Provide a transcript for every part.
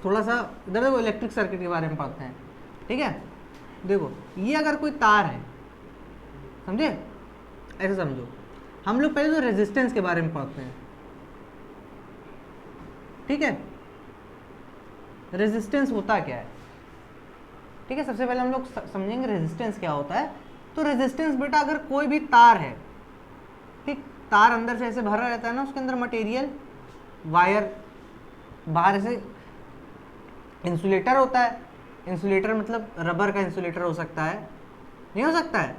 थोड़ा सा इधर देखो, इलेक्ट्रिक सर्किट के बारे में पढ़ते हैं, ठीक है। देखो ये अगर कोई तार है, समझे, ऐसे समझो, हम लोग पहले तो रेजिस्टेंस के बारे में पढ़ते हैं, ठीक है। रेजिस्टेंस होता क्या है, ठीक है। सबसे पहले हम लोग समझेंगे रेजिस्टेंस क्या होता है। तो रेजिस्टेंस बेटा, अगर कोई भी तार है, ठीक, तार अंदर से ऐसे भरा रहता है ना, उसके अंदर मटेरियल, वायर, बाहर ऐसे इंसुलेटर होता है। इंसुलेटर मतलब रबर का इंसुलेटर हो सकता है, नहीं हो सकता है,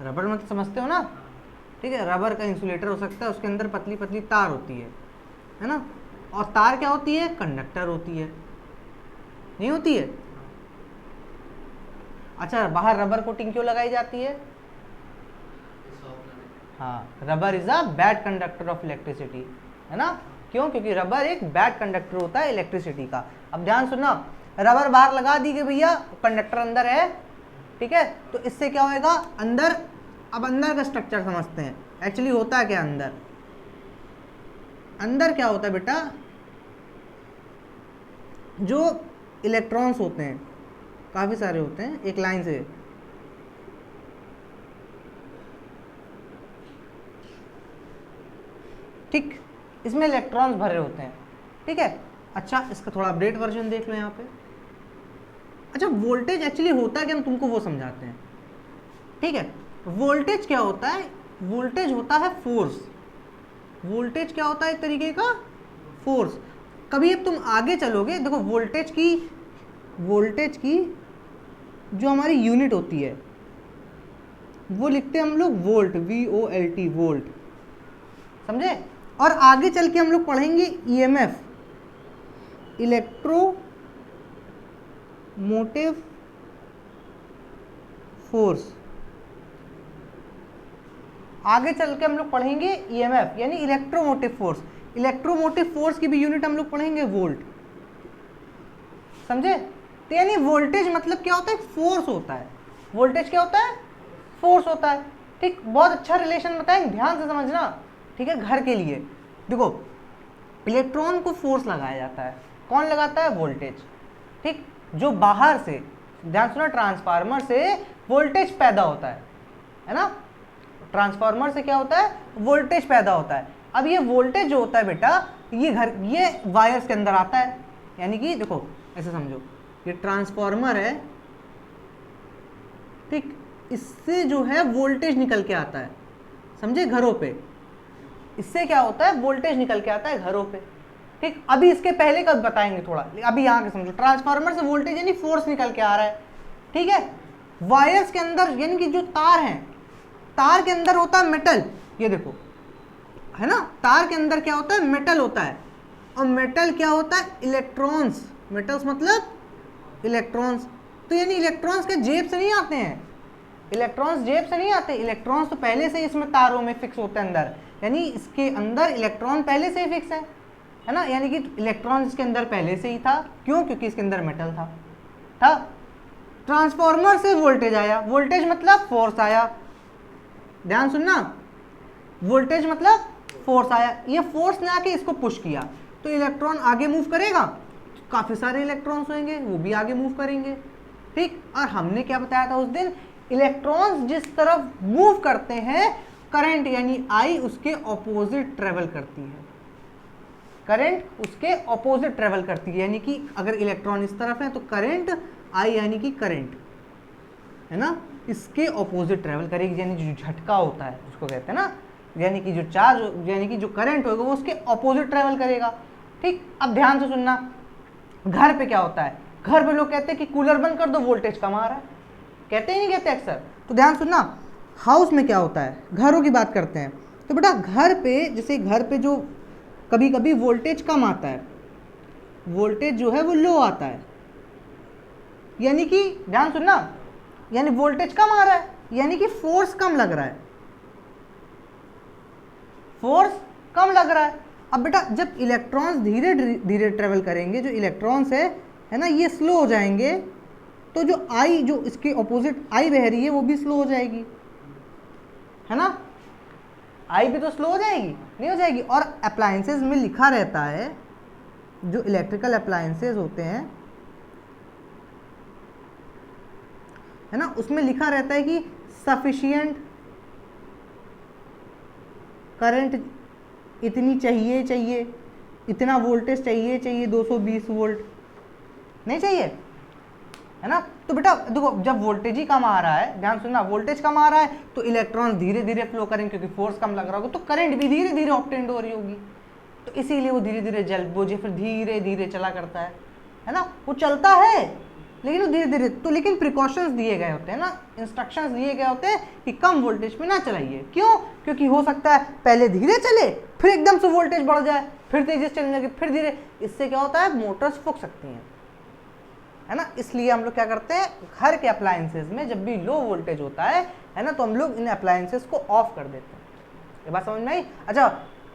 रबर मतलब समझते हो ना, ठीक है। रबर का इंसुलेटर हो सकता है, उसके अंदर पतली पतली तार होती है ना। और तार क्या होती है, कंडक्टर होती है, नहीं होती है। अच्छा, बाहर रबर कोटिंग क्यों लगाई जाती है? हाँ, rubber is a bad conductor of electricity, है ना। क्यों? क्योंकि रबर एक बैड कंडक्टर होता है इलेक्ट्रिसिटी का। अब ध्यान सुनना, रबर बाहर लगा दी कि भैया कंडक्टर अंदर है, ठीक है, तो इससे क्या होएगा अंदर। अब अंदर का स्ट्रक्चर समझते हैं, एक्चुअली होता है क्या अंदर। अंदर क्या होता है बेटा, जो इलेक्ट्रॉन्स होते हैं, काफी सारे होते हैं, एक लाइन से, ठीक, इसमें इलेक्ट्रॉन्स भरे होते हैं, ठीक है। अच्छा, इसका थोड़ा अपडेट वर्जन देख लो यहाँ पे। अच्छा, वोल्टेज एक्चुअली होता है कि हम तुमको वो समझाते हैं, ठीक है। वोल्टेज क्या होता है? वोल्टेज होता है फोर्स। वोल्टेज क्या होता है? एक तरीके का फोर्स। कभी अब तुम आगे चलोगे, देखो वोल्टेज की जो हमारी यूनिट होती है वो लिखते हैं हम लोग वोल्ट, VOLT, वोल्ट, समझे। और आगे चल के हम लोग पढ़ेंगे EMF, इलेक्ट्रोमोटिव फोर्स। आगे चल के हम लोग पढ़ेंगे EMF यानी इलेक्ट्रोमोटिव फोर्स। इलेक्ट्रोमोटिव फोर्स की भी यूनिट हम लोग पढ़ेंगे वोल्ट, समझे। तो यानी वोल्टेज मतलब क्या होता है? फोर्स होता है। वोल्टेज क्या होता है? फोर्स होता है, ठीक। बहुत अच्छा रिलेशन बताएं, ध्यान से समझना, ठीक है। घर के लिए देखो, इलेक्ट्रॉन को फोर्स लगाया जाता है, कौन लगाता है? वोल्टेज, ठीक। जो बाहर से, ध्यान सुना, ट्रांसफार्मर से वोल्टेज पैदा होता है ना। ट्रांसफार्मर से क्या होता है? वोल्टेज पैदा होता है। अब ये वोल्टेज जो होता है बेटा, ये वायर्स के अंदर आता है, यानी कि देखो ऐसे समझो, ये ट्रांसफार्मर है, ठीक, इससे जो है वोल्टेज निकल के आता है, समझे, घरों पे। इससे क्या होता है? वोल्टेज निकल के आता है घरों पे, ठीक। अभी इसके पहले का बताएंगे थोड़ा, अभी यहाँ के समझो। ट्रांसफार्मर से वोल्टेज यानी फोर्स निकल के आ रहा है, ठीक है। वायर्स के अंदर यानी कि जो तार हैं, तार के अंदर होता है मेटल, ये देखो, है ना। तार के अंदर क्या होता है? मेटल होता है। और मेटल क्या होता है? इलेक्ट्रॉन्स। मेटल्स मतलब इलेक्ट्रॉन्स। तो यानी इलेक्ट्रॉन्स के जेब से नहीं आते हैं, इलेक्ट्रॉन्स जेब से नहीं आते। इलेक्ट्रॉन्स तो पहले से इसमें तारों में फिक्स होते हैं अंदर, यानी इसके अंदर इलेक्ट्रॉन पहले से ही फिक्स है ना। यानी कि इलेक्ट्रॉन इसके अंदर पहले से ही था, क्यों? क्योंकि इसके अंदर मेटल था। ट्रांसफार्मर से वोल्टेज आया, वोल्टेज मतलब फोर्स आया, ध्यान सुनना, वोल्टेज मतलब फोर्स आया। ये फोर्स ने आके इसको पुश किया, तो इलेक्ट्रॉन आगे मूव करेगा, काफी सारे इलेक्ट्रॉन्स होंगे, वो भी आगे मूव करेंगे, ठीक। और हमने क्या बताया था उस दिन? इलेक्ट्रॉन्स जिस तरफ मूव करते हैं, करंट यानी I उसके ऑपोजिट ट्रेवल करती है। करंट उसके ऑपोजिट ट्रेवल करती है, यानी कि अगर इलेक्ट्रॉन इस तरफ है तो करंट I यानी कि करंट, है ना, इसके ऑपोजिट ट्रेवल करेगी। यानी जो झटका होता है उसको कहते हैं ना, यानी कि जो चार्ज, यानी कि जो करंट होगा वो उसके ऑपोजिट ट्रेवल करेगा, ठीक। अब ध्यान से सुनना, घर पे क्या होता है? घर पे लोग कहते हैं कि कूलर बंद कर दो, वोल्टेज कम आ रहा है, कहते ही नहीं कहते अक्सर। तो ध्यान सुनना, हाउस में क्या होता है? घरों की बात करते हैं। तो बेटा घर पे, जैसे घर पे जो कभी कभी वोल्टेज कम आता है, वोल्टेज जो है वो लो आता है, यानी कि ध्यान सुनना, यानी वोल्टेज कम आ रहा है, यानी कि फोर्स कम लग रहा है, फोर्स कम लग रहा है। अब बेटा जब इलेक्ट्रॉन्स धीरे धीरे ट्रेवल करेंगे, जो इलेक्ट्रॉन्स है ना, ये स्लो हो जाएंगे, तो जो I, जो इसके ऑपोजिट I बह रही है, वो भी स्लो हो जाएगी, है ना। I भी तो स्लो हो जाएगी, नहीं हो जाएगी। और अप्लायंसेस में लिखा रहता है, जो इलेक्ट्रिकल अप्लायंसेस होते हैं, है ना, उसमें लिखा रहता है कि सफिशिएंट करंट इतनी चाहिए, इतना वोल्टेज चाहिए 220 वोल्ट नहीं चाहिए, है ना। तो बेटा देखो, जब वोल्टेज ही कम आ रहा है, ध्यान सुनना, वोल्टेज कम आ रहा है तो इलेक्ट्रॉन धीरे धीरे फ्लो करेंगे, क्योंकि फोर्स कम लग रहा होगा, तो करंट भी धीरे धीरे ऑब्टेंड हो रही होगी, तो इसीलिए वो धीरे धीरे जलबुझे फिर धीरे धीरे चला करता है ना। वो चलता है लेकिन वो धीरे धीरे, तो लेकिन प्रिकॉशंस दिए गए होते हैं ना, इंस्ट्रक्शंस दिए गए होते हैं कि कम वोल्टेज पे ना चलाइए। क्यों? क्योंकि हो सकता है पहले धीरे चले, फिर एकदम से वोल्टेज बढ़ जाए, फिर तेजी से चलने लगे, फिर धीरे, इससे क्या होता है, मोटर्स फूक सकती हैं, है ना। इसलिए हम लोग क्या करते हैं, घर के अप्लायंसेज में जब भी लो वोल्टेज होता है ना, तो हम लोग इन अप्लायंसेज को ऑफ कर देते हैं। ये बात समझ में आई? अच्छा,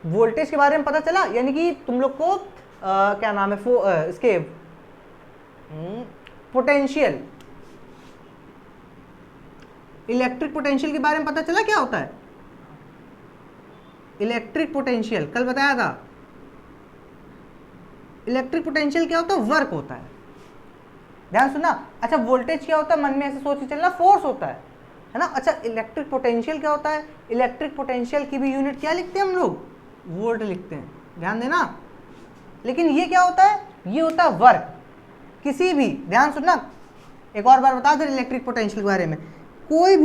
वोल्टेज के बारे में पता चला, यानी कि तुम लोग को क्या नाम है, इसके पोटेंशियल, इलेक्ट्रिक पोटेंशियल के बारे में पता चला क्या होता है। इलेक्ट्रिक पोटेंशियल कल बताया था। इलेक्ट्रिक पोटेंशियल क्या होता है, वर्क होता है, ध्यान सुनना। अच्छा, वोल्टेज क्या होता है, मन में ऐसे सोच के चलना, फोर्स होता है ना। अच्छा, इलेक्ट्रिक पोटेंशियल क्या होता है, इलेक्ट्रिक पोटेंशियल की भी यूनिट क्या लिखते हैं हम लोग, वोल्ट लिखते हैं, ध्यान देना। लेकिन ये क्या होता है, ये होता है वर्क। किसी भी, ध्यान सुनना, एक और बार बता दो इलेक्ट्रिक पोटेंशियल के बारे में, कोई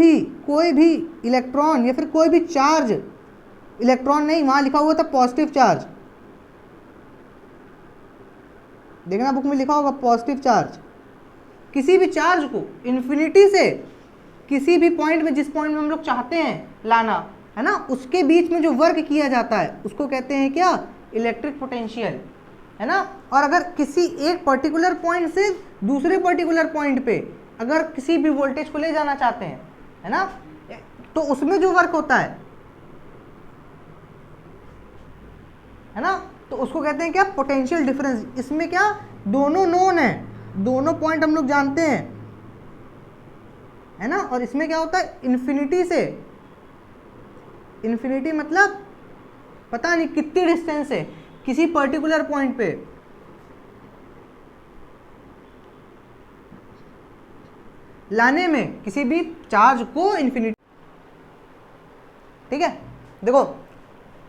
भी इलेक्ट्रॉन या फिर कोई भी चार्ज, इलेक्ट्रॉन नहीं, वहां लिखा हुआ था पॉजिटिव चार्ज, देखना बुक में लिखा होगा पॉजिटिव चार्ज। किसी भी चार्ज को इन्फिनिटी से किसी भी पॉइंट में, जिस पॉइंट में हम लोग चाहते हैं लाना, है ना, उसके बीच में जो वर्क किया जाता है उसको कहते हैं क्या, इलेक्ट्रिक पोटेंशियल, है ना। और अगर किसी एक पर्टिकुलर पॉइंट से दूसरे पर्टिकुलर पॉइंट पे अगर किसी भी वोल्टेज को ले जाना चाहते हैं, है ना, तो उसमें जो वर्क होता है ना, तो उसको कहते हैं क्या, पोटेंशियल डिफरेंस। इसमें क्या, दोनों नोन है, दोनों पॉइंट हम लोग जानते हैं, है ना। और इसमें क्या होता है, इन्फिनिटी से, इन्फिनिटी मतलब पता नहीं कितनी डिस्टेंस है, किसी पर्टिकुलर पॉइंट पे लाने में किसी भी चार्ज को इन्फिनिटी, ठीक है। देखो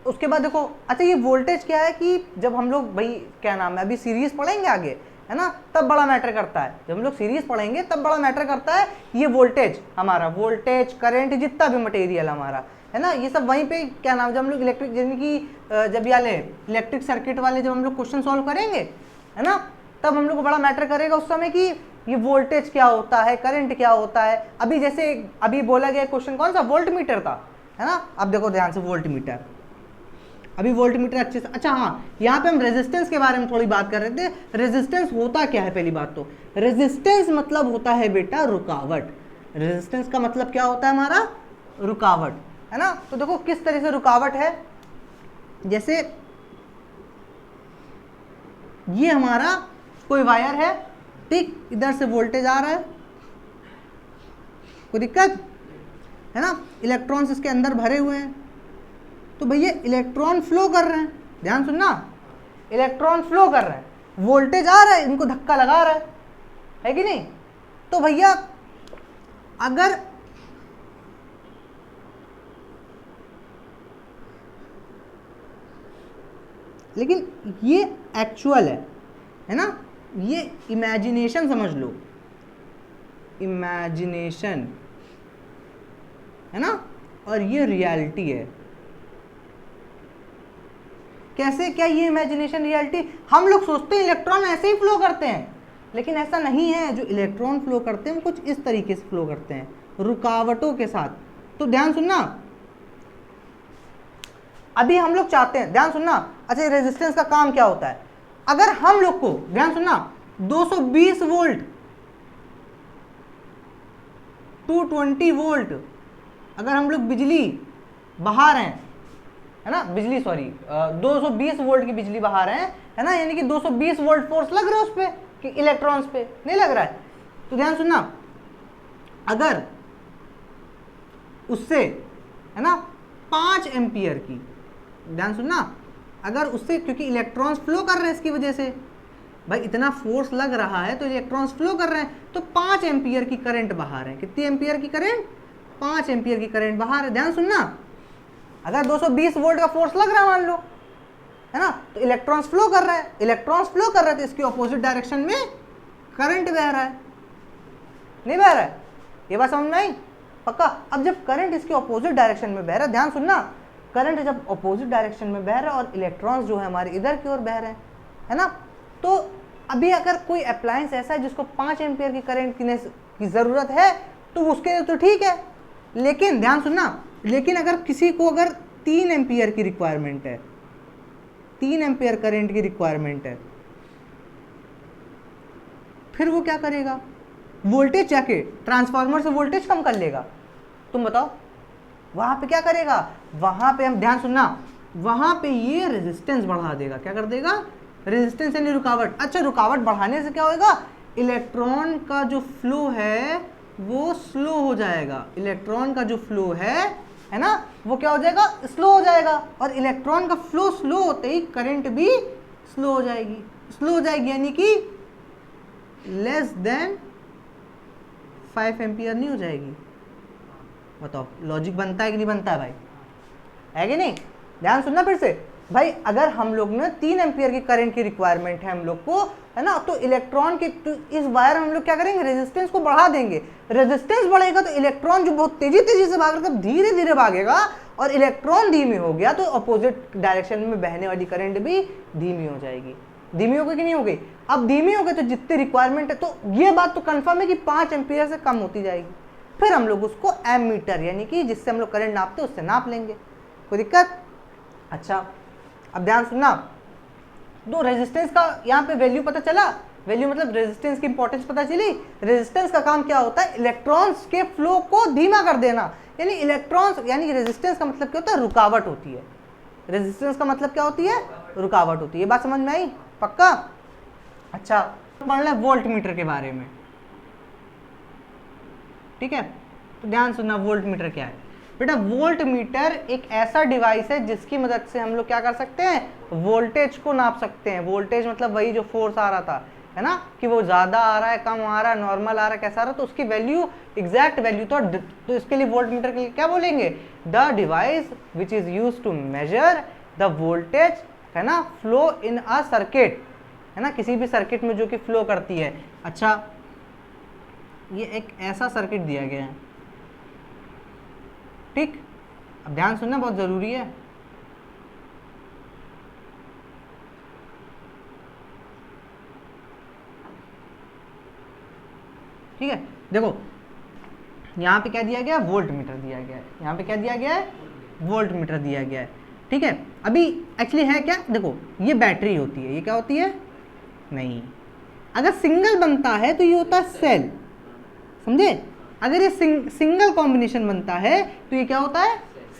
उसके बाद देखो, अच्छा ये वोल्टेज क्या है कि जब हम लोग भाई क्या नाम है, अभी सीरीज पढ़ेंगे आगे, है ना, तब बड़ा मैटर करता है, जब हम लोग सीरीज पढ़ेंगे तब बड़ा मैटर करता है ये वोल्टेज, हमारा वोल्टेज करंट जितना भी मटेरियल हमारा, है ना, ये सब वहीं पे क्या नाम, जब हम लोग इलेक्ट्रिक, यानी कि जब वाले इलेक्ट्रिक सर्किट वाले जब हम लोग क्वेश्चन सॉल्व करेंगे, है ना, तब हम लोग को बड़ा मैटर करेगा उस समय कि ये वोल्टेज क्या होता है, करंट क्या होता है। अभी जैसे अभी बोला गया क्वेश्चन कौन सा, वोल्ट मीटर था, है ना। अब देखो ध्यान से, वोल्ट मीटर, अभी वोल्ट मीटर अच्छे से, अच्छा हाँ, यहाँ पे हम रेजिस्टेंस के बारे में थोड़ी बात कर रहे थे। रेजिस्टेंस होता क्या है, पहली बात तो रेजिस्टेंस मतलब होता है बेटा रुकावट। रेजिस्टेंस का मतलब क्या होता है हमारा, रुकावट, है ना। तो देखो किस तरह से रुकावट है, जैसे ये हमारा कोई वायर है, ठीक, इधर से वोल्टेज आ रहा है, कोई दिक्कत है ना, इलेक्ट्रॉन्स इसके अंदर भरे हुए हैं, तो भैया इलेक्ट्रॉन फ्लो कर रहे हैं, ध्यान सुनना, इलेक्ट्रॉन फ्लो कर रहे हैं, वोल्टेज आ रहा है, इनको धक्का लगा रहा है कि नहीं। तो भैया अगर लेकिन ये एक्चुअल है ना, ये इमेजिनेशन समझ लो, इमेजिनेशन, है ना, और ये रियलिटी है। कैसे, क्या ये इमेजिनेशन रियलिटी, हम लोग सोचते हैं इलेक्ट्रॉन ऐसे ही फ्लो करते हैं, लेकिन ऐसा नहीं है। जो इलेक्ट्रॉन फ्लो करते हैं वो कुछ इस तरीके से फ्लो करते हैं, रुकावटों के साथ। तो ध्यान सुनना, अभी हम लोग चाहते हैं, ध्यान सुनना, अच्छा रेजिस्टेंस का काम क्या होता है, अगर हम लोग को, ध्यान सुनना, 220 वोल्ट 220 वोल्ट अगर हम लोग बिजली बहा रहे हैं, है ना, बिजली सॉरी 220 वोल्ट की बिजली बहा रहे हैं, है ना, यानी कि 220 वोल्ट फोर्स लग रहा है उस पे, कि इलेक्ट्रॉन्स पे नहीं लग रहा है। तो ध्यान सुनना, अगर उससे, है ना, 5 एम्पियर की, ध्यान सुनना, अगर उससे, क्योंकि इलेक्ट्रॉन्स फ्लो कर रहे हैं इसकी वजह से, भाई इतना फोर्स लग रहा है तो इलेक्ट्रॉन्स फ्लो कर रहे हैं, तो 5 एम्पियर की करंट बाहर है। कितनी एम्पियर की करंट? 5 एम्पियर की करंट बाहर है। ध्यान सुनना, अगर 220 वोल्ट का फोर्स लग रहा है मान लो, है ना, तो इलेक्ट्रॉन्स फ्लो कर रहा है, इलेक्ट्रॉन्स फ्लो कर रहे हैं तो इसके ऑपोजिट डायरेक्शन में करंट बह रहा है, नहीं बह रहा है? ये बात समझ में आई? पक्का? अब जब करंट इसके ऑपोजिट डायरेक्शन में बह रहा है, ध्यान सुनना, करंट जब ऑपोजिट डायरेक्शन में बह रहा है और इलेक्ट्रॉन्स जो है हमारे इधर की ओर बह रहे हैं, है ना, तो अभी अगर कोई अप्लायंस ऐसा है जिसको 5 एम्पियर की करंट की ज़रूरत है तो उसके लिए तो ठीक है, लेकिन ध्यान सुनना, लेकिन अगर किसी को अगर 3 एम्पियर की रिक्वायरमेंट है, 3 एम्पियर करंट की रिक्वायरमेंट है, फिर वो क्या करेगा? वोल्टेज जाके ट्रांसफार्मर से वोल्टेज कम कर लेगा। तुम बताओ वहां पे क्या करेगा? वहां पे हम, ध्यान सुनना, वहां पे ये रेजिस्टेंस बढ़ा देगा। क्या कर देगा? रेजिस्टेंस यानी रुकावट। अच्छा, रुकावट बढ़ाने से क्या होगा? इलेक्ट्रॉन का जो फ्लो है वो स्लो हो जाएगा। इलेक्ट्रॉन का जो फ्लो है ना, वो क्या हो जाएगा? स्लो हो जाएगा। और इलेक्ट्रॉन का फ्लो स्लो होते ही करंट भी स्लो हो जाएगी। स्लो हो जाएगी यानी कि लेस देन 5 एम्पियर नहीं हो जाएगी। बताओ लॉजिक बनता है कि नहीं बनता है भाई? है कि नहीं? ध्यान सुनना फिर से भाई, अगर हम लोग ने 3 एम्पियर की करंट की रिक्वायरमेंट है हम लोग को, है ना, तो इलेक्ट्रॉन की, तो इस वायर में हम लोग क्या करेंगे? रेजिस्टेंस को बढ़ा देंगे। रेजिस्टेंस बढ़ेगा तो इलेक्ट्रॉन जो बहुत तेजी से भाग रहा था धीरे धीरे भागेगा, और इलेक्ट्रॉन धीमे हो गया तो अपोजिट डायरेक्शन में बहने वाली करंट भी धीमी हो जाएगी। धीमी हो गई कि नहीं हो गई? अब धीमी हो गई तो जितनी रिक्वायरमेंट है, तो ये बात तो कंफर्म है कि 5 एम्पियर से कम होती जाएगी। फिर हम लोग उसको एमीटर यानी कि जिससे हम लोग करंट नापते हैं उससे नाप लेंगे। कोई दिक्कत? अच्छा, अब ध्यान सुनना, तो रेजिस्टेंस का यहाँ पे वैल्यू पता चला। वैल्यू मतलब रेजिस्टेंस की इंपॉर्टेंस पता चली। रेजिस्टेंस का काम क्या होता है? इलेक्ट्रॉन्स के फ्लो को धीमा कर देना। यानी इलेक्ट्रॉन्स, यानी रेजिस्टेंस का मतलब क्या होता है? रुकावट होती है। रेजिस्टेंस का मतलब क्या होती है? रुकावट होती है। बात समझ में आई? पक्का? अच्छा, पढ़ना है वोल्ट मीटर के बारे में, ठीक है? तो ध्यान सुनना, वोल्ट मीटर क्या है बेटा? वोल्ट मीटर एक ऐसा डिवाइस है जिसकी मदद से हम लोग क्या कर सकते हैं? वोल्टेज को नाप सकते हैं। वोल्टेज मतलब वही जो फोर्स आ रहा था, है ना, कि वो ज़्यादा आ रहा है, कम आ रहा है, नॉर्मल आ रहा है, कैसा आ रहा है, तो उसकी वैल्यू, एग्जैक्ट वैल्यू। तो इसके लिए वोल्ट मीटर के लिए क्या बोलेंगे? The device which is use to measure the voltage, है ना, फ्लो इन अ सर्किट, है ना, किसी भी सर्किट में जो कि फ्लो करती है। अच्छा, ये एक ऐसा सर्किट दिया गया है, ठीक? अब ध्यान सुनना, बहुत जरूरी है। ठीक है, देखो यहाँ पे क्या दिया गया? वोल्ट मीटर दिया गया है। यहाँ पे क्या दिया गया है? वोल्ट मीटर दिया गया है, ठीक है? अभी एक्चुअली है क्या? देखो, ये बैटरी होती है। ये क्या होती है? नहीं, अगर सिंगल बनता है तो ये होता है सेल, समझे? अगर ये सिंगल कॉम्बिनेशन बनता है तो ये क्या होता है?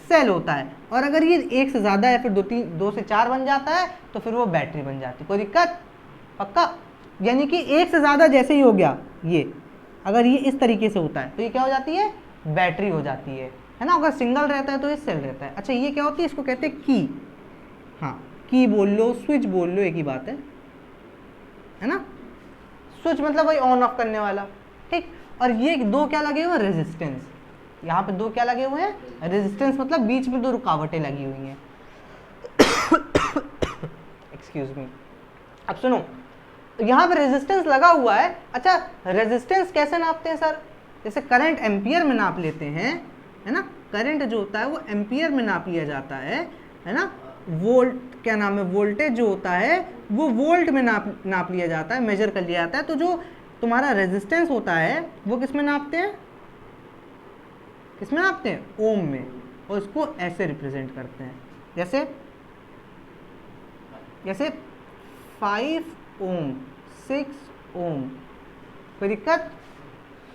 सेल होता है। और अगर ये एक से ज़्यादा या फिर 2 से 4 बन जाता है तो फिर वो बैटरी बन जाती है। कोई दिक्कत? पक्का? यानी कि एक से ज़्यादा जैसे ही हो गया, ये अगर ये इस तरीके से होता है तो ये क्या हो जाती है? बैटरी हो जाती है ना? अगर सिंगल रहता है तो ये सेल रहता है। अच्छा, ये क्या होती है? इसको कहते हैं की। हाँ, की बोल लो, स्विच बोल लो, एक ही बात है ना? स्विच मतलब वही ऑन ऑफ करने वाला, ठीक? और ये 2 क्या लगे हुए हैं? रेजिस्टेंस। यहाँ पे 2 क्या लगे हुए हैं? रेजिस्टेंस मतलब बीच में 2 रुकावटें लगी हुई हैं। Excuse me. अब सुनो, यहाँ पे रेजिस्टेंस लगा हुआ है। अच्छा, रेजिस्टेंस कैसे नापते हैं सर? जैसे करंट एम्पियर में नाप लेते हैं, है ना? करंट जो होता है वो एम्पियर में नाप लिया जाता है ना? वोल्ट, क्या नाम है, वोल्टेज जो होता है वो वोल्ट में नाप लिया जाता है, मेजर कर लिया जाता है। तो जो तुम्हारा रेजिस्टेंस होता है वो किस में नापते हैं? किस में नापते हैं? ओम में। और इसको ऐसे रिप्रेजेंट करते हैं, जैसे 5 ओम, 6 ओम। कोई दिक्कत?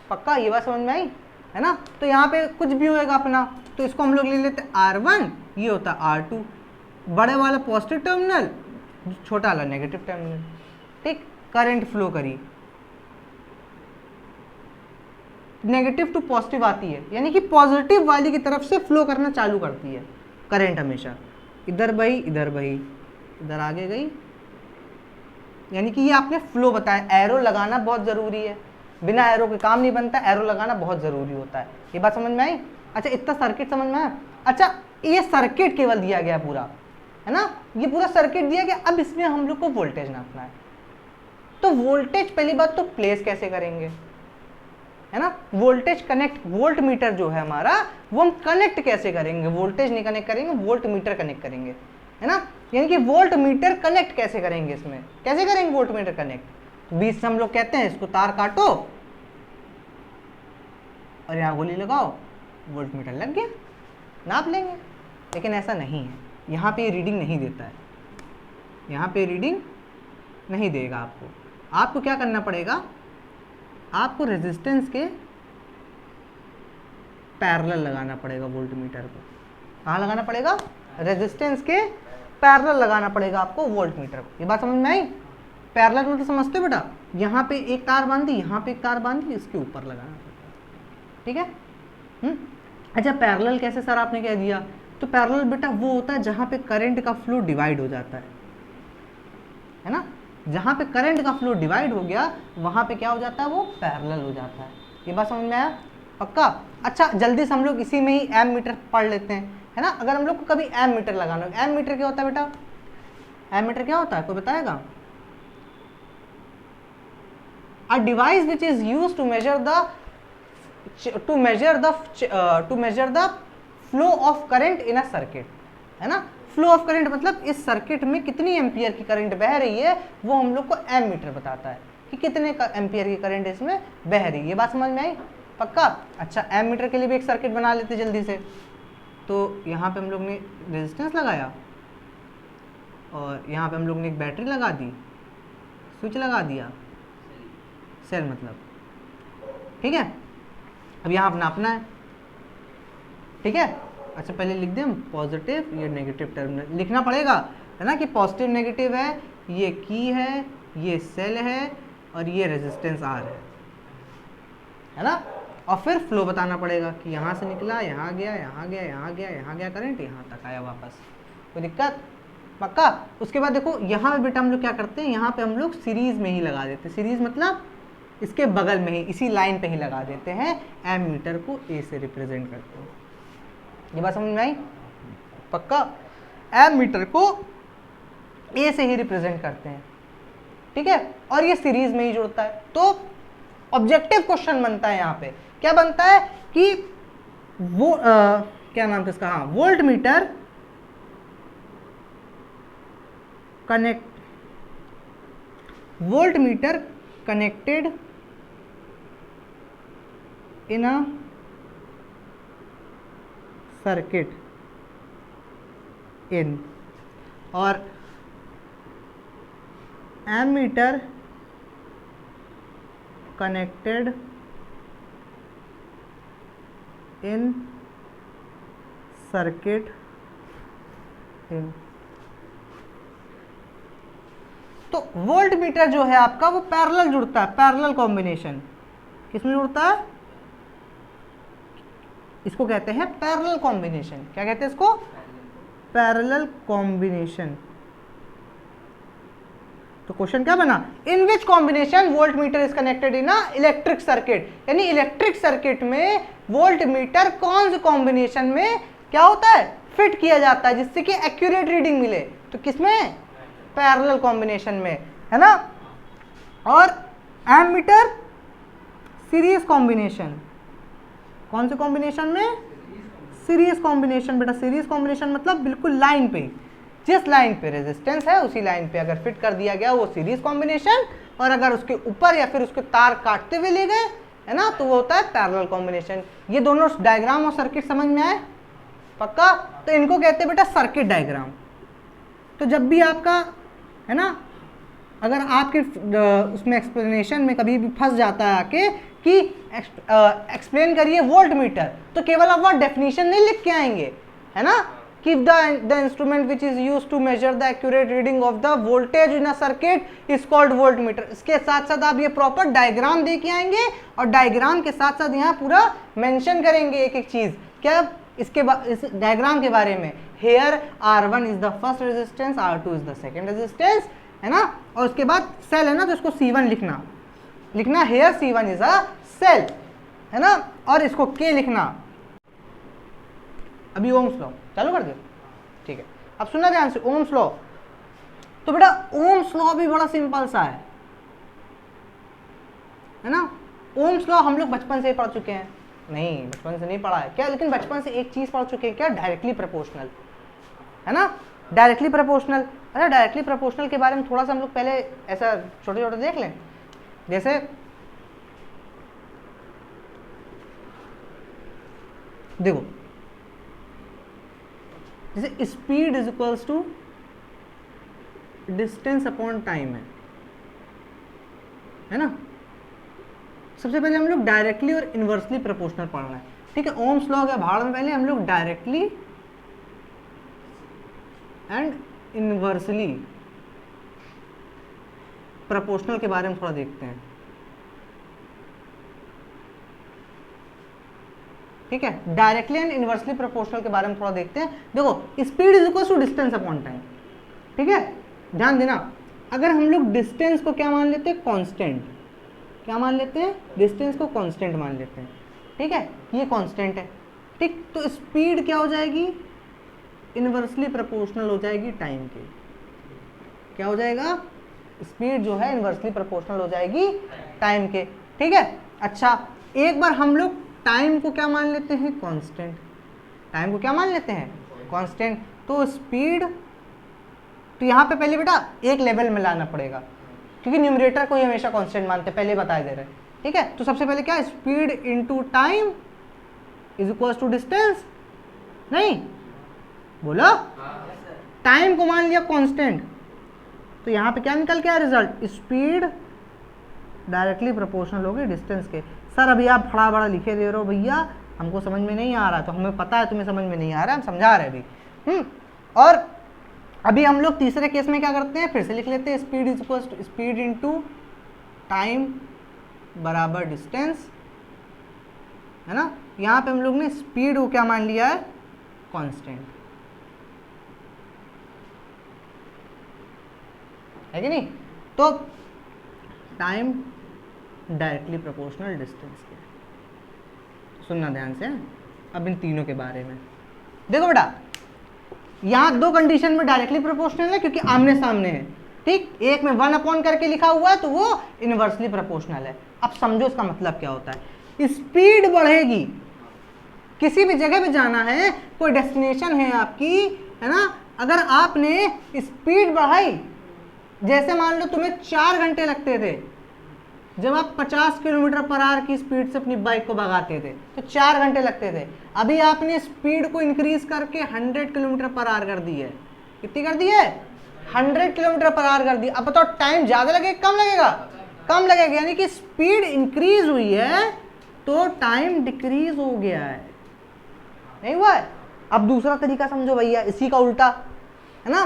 पक्का? ये बात समझ में आई, है ना? तो यहाँ पे कुछ भी होएगा अपना, तो इसको हम लोग ले लेते हैं R1, ये होता है R2, बड़े वाला पॉजिटिव टर्मिनल, छोटा वाला नेगेटिव टर्मिनल, ठीक? करंट फ्लो करी, नेगेटिव टू पॉजिटिव आती है, यानी कि पॉजिटिव वाली की तरफ से फ्लो करना चालू करती है करंट। हमेशा इधर बही, इधर बही, इधर आगे गई, यानी कि ये आपने फ्लो बताया। एरो लगाना बहुत ज़रूरी है, बिना एरो के काम नहीं बनता, एरो लगाना बहुत ज़रूरी होता है। ये बात समझ में आई? अच्छा, इतना सर्किट समझ में आया? अच्छा, ये सर्किट केवल दिया गया पूरा, है ना, ये पूरा सर्किट दिया गया। अब इसमें हम लोग को वोल्टेज नापना है। तो वोल्टेज पहली बात तो प्लेस कैसे करेंगे, है ना, वोल्टेज कनेक्ट, वोल्ट मीटर जो है हमारा वो हम कनेक्ट कैसे करेंगे, वोल्टेज नहीं कनेक्ट करेंगे, वोल्ट मीटर कनेक्ट करेंगे, है ना, यानी कि वोल्ट मीटर कनेक्ट कैसे करेंगे, इसमें कैसे करेंगे वोल्ट मीटर कनेक्ट। बीच से हम लोग कहते हैं इसको तार काटो और यहाँ गोली लगाओ, वोल्ट मीटर लग गया, नाप लेंगे। लेकिन ऐसा नहीं है, यहाँ पे रीडिंग नहीं देता है, यहाँ पे रीडिंग नहीं देगा आपको। आपको क्या करना पड़ेगा, आपको रेजिस्टेंस के पैरेलल लगाना पड़ेगा वोल्ट मीटर को। कहाँ लगाना पड़ेगा, रेजिस्टेंस के पैरेलल लगाना पड़ेगा आपको वोल्ट मीटर को। ये बात समझ में आई? पैरेलल मतलब समझते हो बेटा, यहाँ पे एक तार बांधी, यहाँ पे एक तार बांधी, इसके ऊपर लगाना पड़ेगा, ठीक है। अच्छा, पैरेलल कैसे सर आपने कह दिया? तो पैरेलल बेटा वो होता है जहाँ पे करंट का फ्लो डिवाइड हो जाता है ना, जहाँ पे करंट का फ्लो डिवाइड हो गया वहाँ पे क्या हो जाता है, वो पैरेलल हो जाता है। ये बात समझ में आया? पक्का? अच्छा, जल्दी से हम लोग इसी में ही एम मीटर पढ़ लेते हैं, है ना। अगर हम लोग को कभी एम मीटर लगाना हो, एम मीटर क्या होता है बेटा, एम मीटर क्या होता है, कोई बताएगा? A device which is used to measure the flow of current in a circuit, है ना। फ्लो ऑफ करंट मतलब इस सर्किट में कितनी एम्पियर की करंट बह रही है, वो हम लोग को एम मीटर बताता है कि कितने एम्पियर की करंट इसमें बह रही है। ये बात समझ में आई? पक्का? अच्छा, एम मीटर के लिए भी एक सर्किट बना लेते जल्दी से। तो यहाँ पे हम लोग ने रेजिस्टेंस लगाया और यहाँ पे हम लोग ने एक बैटरी लगा दी, स्विच लगा दिया, सेल मतलब, ठीक है। अब यहाँ अपना अपना है, ठीक है। अच्छा, पहले लिख दें पॉजिटिव, ये नेगेटिव टर्मिनल लिखना पड़ेगा, है ना, कि पॉजिटिव नेगेटिव है, ये की है, ये सेल है और ये रेजिस्टेंस आर है ना। और फिर फ्लो बताना पड़ेगा कि यहाँ से निकला, यहाँ गया, यहाँ गया, यहाँ गया, यहाँ गया करंट, यहाँ तक आया वापस। कोई दिक्कत? पक्का? उसके बाद देखो यहाँ पे बेटा हम लोग क्या करते हैं, यहाँ पे हम लोग सीरीज में ही लगा देते हैं। सीरीज मतलब इसके बगल में ही, इसी लाइन पे ही लगा देते हैं। एम मीटर को ए से रिप्रेजेंट करते हैं। ये बात समझ में आई? पक्का? एम मीटर को ए से ही रिप्रेजेंट करते हैं, ठीक है। और ये सीरीज में ही जुड़ता है। तो ऑब्जेक्टिव क्वेश्चन बनता है यहाँ पे, क्या बनता है कि वो क्या नाम था इसका, हाँ, voltmeter connected in a circuit in, और ammeter connected in circuit in. तो वोल्ट मीटर जो है आपका वो पैरेलल जुड़ता है, पैरेलल कॉम्बिनेशन। किसमें जुड़ता है? इसको कहते हैं पैरेलल कॉम्बिनेशन। क्या कहते हैं इसको? Parallel combination. तो क्वेश्चन क्या बना, in which combination voltmeter is connected in a electric circuit, यानी इलेक्ट्रिक सर्किट में वोल्ट मीटर कौन से कॉम्बिनेशन में क्या होता है, फिट किया जाता है, जिससे कि एक्यूरेट रीडिंग मिले। तो किसमें? पैरेलल कॉम्बिनेशन में, है ना। और एमीटर सीरीज कॉम्बिनेशन, कौन से कॉम्बिनेशन में? Series combination. बेटा सीरीज कॉम्बिनेशन मतलब बिल्कुल लाइन पे, जिस लाइन पे रेजिस्टेंस है उसी लाइन पे अगर फिट कर दिया गया वो सीरीज कॉम्बिनेशन, और अगर उसके ऊपर या फिर उसके तार काटते हुए ले गए, है ना, तो वो होता है पैरेलल कॉम्बिनेशन। ये दोनों डायग्राम और सर्किट समझ में आए? पक्का? तो इनको कहते हैं बेटा सर्किट डायग्राम। तो जब भी आपका, है ना, अगर आपके उसमें एक्सप्लेनेशन में कभी भी फंस जाता है आके कि एक्सप्लेन करिए वोल्ट मीटर, तो केवल आप वो डेफिनेशन नहीं लिख के आएंगे, है ना, कि the instrument which is used to measure the accurate reading of the voltage in a circuit is called voltmeter। इसके साथ साथ आप ये प्रॉपर डायग्राम दे के आएंगे और डायग्राम के साथ साथ यहाँ पूरा मेंशन करेंगे एक एक चीज। क्या? इसके इस डायग्राम के बारे में here R1 is the first resistance, R2 is the second resistance, है ना, और उसके बाद सेल है ना तो इसको C1 लिखना hair C1 is a cell, है ना, और इसको K लिखना। अभी ओम्स लॉ चालू कर दिया, ठीक है। अब सुनना ध्यान से, ओम्स लॉ, तो बेटा ओम्स लॉ भी बड़ा सिंपल सा है ना। ओम्स लॉ हम लोग बचपन से ही पढ़ चुके हैं, नहीं बचपन से नहीं पढ़ा है क्या, लेकिन बचपन से एक चीज पढ़ चुके हैं क्या, डायरेक्टली प्रोपोर्शनल, है ना, डायरेक्टली प्रोपोर्शनल। अच्छा डायरेक्टली प्रोपोर्शनल के बारे में थोड़ा सा हम लोग पहले ऐसा छोटे छोटे देख लें। जैसे देखो, जैसे speed is equals to distance upon time है ना। सबसे पहले हम लोग डायरेक्टली और इनवर्सली प्रोपोर्शनल पढ़ना है, ठीक है। ओम्स लॉ के भाड़ में पहले हम लोग डायरेक्टली एंड इनवर्सली प्रोपोर्शनल के बारे में थोड़ा देखते हैं, ठीक है। डायरेक्टली एंड इनवर्सली प्रोपोर्शनल के बारे में थोड़ा देखते हैं। देखो speed is equal to distance upon time, ठीक है, ध्यान देना। अगर हम लोग डिस्टेंस को क्या मान लेते हैं, कांस्टेंट, क्या मान लेते हैं, डिस्टेंस को कांस्टेंट मान लेते हैं, ठीक है, ये कांस्टेंट है, ठीक। तो स्पीड क्या हो जाएगी, इनवर्सली प्रोपोर्शनल हो जाएगी टाइम के, क्या हो जाएगा, स्पीड जो है इनवर्सली प्रोपोर्शनल हो जाएगी टाइम के, ठीक है। अच्छा एक बार हम लोग टाइम को क्या मान लेते हैं, कांस्टेंट, टाइम को क्या मान लेते हैं, कांस्टेंट। तो स्पीड, तो यहाँ पे पहले बेटा एक लेवल में लाना पड़ेगा, क्योंकि न्यूमरेटर को ही हमेशा कांस्टेंट मानते हैं, पहले बता दे रहे हैं, ठीक है। तो सबसे पहले क्या, speed into time is equal to distance, नहीं बोलो, टाइम को मान लिया कांस्टेंट, तो यहाँ पे क्या निकल के आया रिजल्ट, स्पीड डायरेक्टली प्रोपोर्शनल होगी डिस्टेंस के। सर अभी आप बड़ा बड़ा लिखे दे रहे हो भैया, हमको समझ में नहीं आ रहा, तो हमें पता है तुम्हें समझ में नहीं आ रहा, हम समझा रहे अभी। और अभी हम लोग तीसरे केस में क्या करते हैं, फिर से लिख लेते हैं, speed is equal to speed into time बराबर डिस्टेंस, है ना। यहाँ पे हम लोग ने स्पीड को क्या मान लिया है, कांस्टेंट, है कि नहीं। तो टाइम डायरेक्टली प्रोपोर्शनल डिस्टेंस के, सुनना ध्यान से। अब इन तीनों के बारे में देखो बेटा, यहाँ दो कंडीशन में डायरेक्टली प्रोपोर्शनल है क्योंकि आमने सामने है, ठीक। एक में 1 अपॉन करके लिखा हुआ है तो वो इनवर्सली प्रोपोर्शनल है। अब समझो इसका मतलब क्या होता है, स्पीड बढ़ेगी, किसी भी जगह पे जाना है, कोई डेस्टिनेशन है आपकी, है ना, अगर आपने स्पीड बढ़ाई, जैसे मान लो तुम्हें 4 घंटे लगते थे जब आप 50 किलोमीटर पर आवर की स्पीड से अपनी बाइक को भगाते थे, तो 4 घंटे लगते थे। अभी आपने स्पीड को इंक्रीज करके 100 किलोमीटर पर आवर कर दी है, कितनी कर दी है, 100 किलोमीटर पर आवर कर दी। अब बताओ टाइम ज्यादा लगेगा कम लगेगा, कम लगेगा, यानी कि स्पीड इंक्रीज हुई है तो टाइम डिक्रीज हो गया है, नहीं हुआ है। अब दूसरा तरीका समझो भैया, इसी का उल्टा, है ना।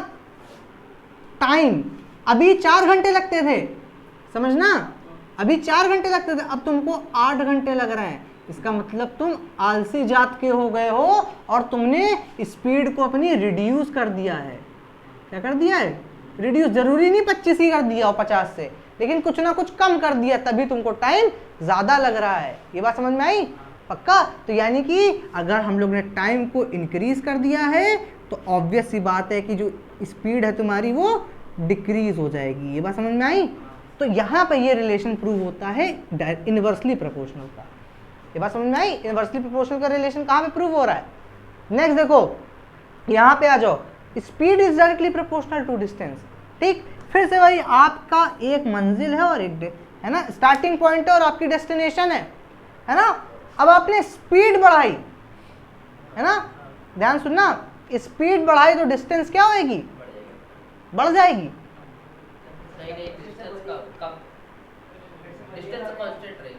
टाइम अभी 4 घंटे लगते थे, समझना, अभी 4 घंटे लगते थे, अब तुमको 8 घंटे लग रहे हैं। इसका मतलब तुम आलसी जात के हो गए हो और तुमने स्पीड को अपनी रिड्यूस कर दिया है। क्या कर दिया है, रिड्यूस। जरूरी नहीं 25 ही कर दिया हो 50 से, लेकिन कुछ ना कुछ कम कर दिया, तभी तुमको टाइम ज्यादा लग रहा है। ये बात समझ में आई, पक्का। तो यानी कि अगर हम लोग ने टाइम को इंक्रीज कर दिया है तो ऑब्वियस सी बात है कि जो स्पीड है तुम्हारी वो डिक्रीज हो जाएगी। ये बात समझ में आई। तो यहाँ पे ये रिलेशन प्रूव होता है इनवर्सली प्रोपोर्शनल का। ये बात समझ में आई, इनवर्सली प्रोपोर्शनल का रिलेशन कहाँ पे प्रूव हो रहा है। नेक्स्ट देखो, यहाँ पे आ जाओ, speed is directly proportional to distance, ठीक। फिर से भाई आपका एक मंजिल है और एक है ना, स्टार्टिंग पॉइंट है और आपकी डेस्टिनेशन है ना। अब आपने स्पीड बढ़ाई, है ना, ध्यान सुनना, स्पीड बढ़ाई तो डिस्टेंस क्या होएगी, बढ़ जाएगी।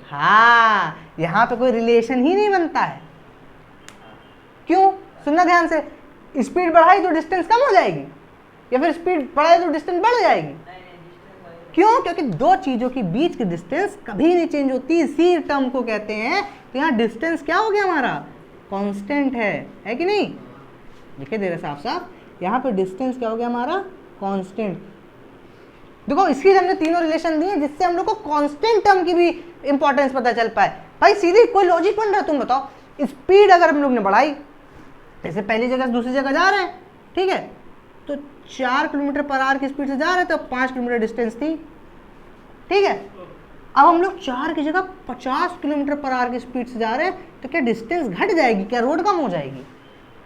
हाँ, यहाँ पे कोई रिलेशन ही नहीं बनता है। क्यों, सुनना ध्यान से, स्पीड बढ़ाई तो डिस्टेंस कम हो जाएगी या फिर स्पीड बढ़ाई तो डिस्टेंस बढ़ जाएगी। क्यों, क्योंकि दो चीजों के बीच की डिस्टेंस कभी नहीं चेंज होती, इसी टर्म को कहते हैं। तो यहाँ डिस्टेंस क्या हो गया हमारा, कांस्टेंट है कि नहीं। लिखे दे रहे साफ साफ, यहाँ पे डिस्टेंस क्या हो गया हमारा, कांस्टेंट। देखो इसकी हमने तीनों रिलेशन दिए जिससे हम लोग को कांस्टेंट टर्म की भी इंपॉर्टेंस पता चल पाए। भाई सीधी कोई लॉजिक बन रहा है, तुम बताओ। स्पीड अगर हम लोग ने बढ़ाई, जैसे पहली जगह से दूसरी जगह जा रहे हैं, ठीक है, तो 4 किलोमीटर पर आवर की स्पीड से जा रहे थे, तो 5 किलोमीटर डिस्टेंस थी, ठीक है। अब हम लोग 4 की जगह 50 किलोमीटर पर आवर की स्पीड से जा रहे हैं, तो क्या डिस्टेंस घट जाएगी, क्या रोड कम हो जाएगी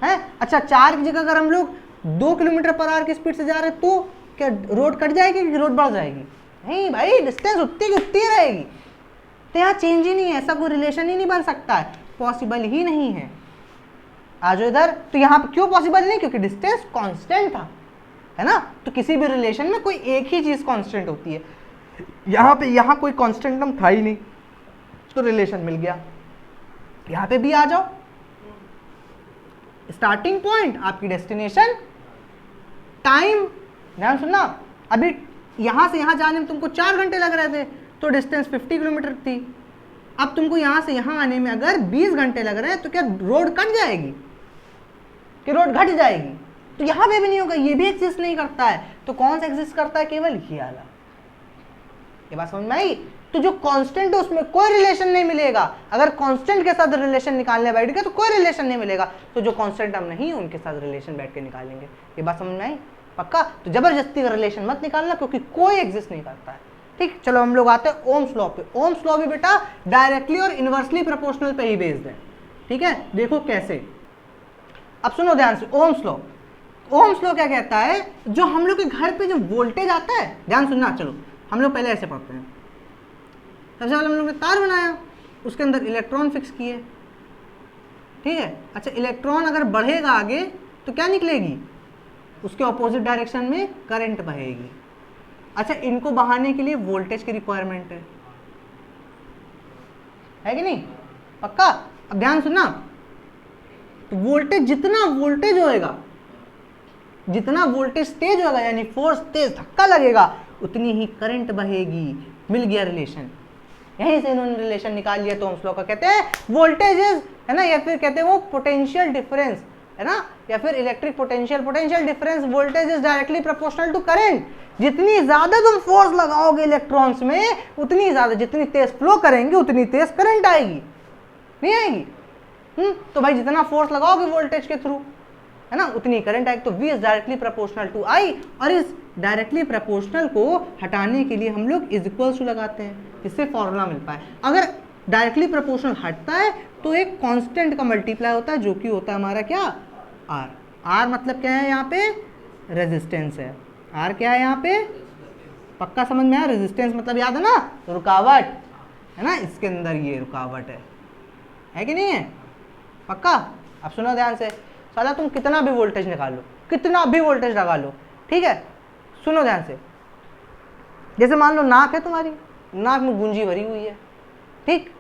है? अच्छा 4 की जगह अगर हम लोग 2 किलोमीटर पर आवर की स्पीड से जा रहे हैं, तो क्या रोड कट जाएगी कि रोड बढ़ जाएगी? नहीं भाई, डिस्टेंस उतनी की उतनी रहेगी। तो यहाँ चेंज ही नहीं है, ऐसा कोई रिलेशन ही नहीं बन सकता है, पॉसिबल ही नहीं है। आ जाओ इधर, तो यहाँ पे क्यों पॉसिबल नहीं, क्योंकि डिस्टेंस कांस्टेंट था, है ना। तो किसी भी रिलेशन में कोई एक ही चीज कांस्टेंट होती है, यहाँ कोई कांस्टेंट टर्म था ही नहीं, तो रिलेशन मिल गया। यहाँ पे भी आ जाओ, स्टार्टिंग पॉइंट आपकी डेस्टिनेशन, टाइम, ध्यान सुनना, अभी यहां से यहां जाने में तुमको 4 घंटे लग रहे थे, तो डिस्टेंस 50 किलोमीटर थी। अब तुमको यहां से यहां आने में अगर 20 घंटे लग रहे हैं, तो क्या रोड कट जाएगी कि रोड घट जाएगी? तो यहां पे भी नहीं होगा, ये भी एग्जिस्ट नहीं करता है। तो कौन सा एग्जिस्ट करता है? केवल ये वाला। ये बात समझ में आई? तो जो कांस्टेंट है उसमें कोई रिलेशन नहीं मिलेगा। अगर कांस्टेंट के साथ रिलेशन निकालने बैठ गए तो कोई रिलेशन नहीं मिलेगा। तो जो कांस्टेंट हम नहीं है उनके साथ रिलेशन बैठ के निकालेंगे। ये बात समझ में आई? पक्का? तो जबरदस्ती का रिलेशन मत निकालना, क्योंकि कोई एग्जिस्ट नहीं करता है। ठीक, चलो हम लोग आते हैं ओम्स लॉ पे। ओम्स लॉ भी बेटा डायरेक्टली और इनवर्सली प्रोपोर्शनल पे ही बेस्ड है। ठीक है, देखो कैसे। अब सुनो ध्यान से, ओम्स लॉ। ओम्स लॉ क्या कहता है? जो हम लोग के घर पे जो वोल्टेज आता है, ध्यान सुनना, चलो हम लोग पहले ऐसे पढ़ते हैं। सबसे पहले हम लोग ने तार बनाया, उसके अंदर इलेक्ट्रॉन फिक्स किए, ठीक है। अच्छा, इलेक्ट्रॉन अगर बढ़ेगा आगे तो क्या निकलेगी? उसके ऑपोजिट डायरेक्शन में करंट बहेगी। अच्छा, इनको बहाने के लिए वोल्टेज की रिक्वायरमेंट है कि नहीं? पक्का? अब ध्यान सुनना, तो वोल्टेज, जितना वोल्टेज होएगा, जितना वोल्टेज तेज होगा, यानी फोर्स तेज, धक्का लगेगा, उतनी ही करंट बहेगी। मिल गया रिलेशन। यहीं से इन्होंने रिलेशन निकाल लिया। तो ओम्स लॉ का कहते हैं वोल्टेजेस, है ना, या फिर कहते हैं वो पोटेंशियल डिफरेंस, है ना, या फिर electric potential difference voltage is directly proportional to current. जितनी ज्यादा तुम फोर्स लगाओगे इलेक्ट्रॉन्स में, उतनी ज्यादा, जितनी तेज फ्लो करेंगे उतनी तेज करंट आएगी, नहीं आएगी? तो भाई जितना फोर्स लगाओगे वोल्टेज के थ्रू, है ना, उतनी करंट आएगी। तो V is directly proportional to I, और इस डायरेक्टली प्रोपोर्शनल को हटाने के लिए हम लोग इज इक्वल्स टू लगाते हैं, जिससे फॉर्मूला मिल पाए। अगर डायरेक्टली प्रोपोर्शनल हटता है तो एक कांस्टेंट का मल्टीप्लाई होता है, जो कि होता है हमारा क्या? R। R मतलब क्या है यहाँ पे? रेजिस्टेंस है। R क्या है यहाँ पे? पक्का समझ में आया? रेजिस्टेंस मतलब याद है ना, रुकावट, है ना, इसके अंदर ये रुकावट है कि नहीं है? पक्का? अब सुनो ध्यान से, साला तुम कितना भी वोल्टेज निकाल लो, कितना भी वोल्टेज लगा लो, ठीक है, सुनो ध्यान से। जैसे मान लो नाक है तुम्हारी, नाक में गूंजी भरी हुई है, ठीक,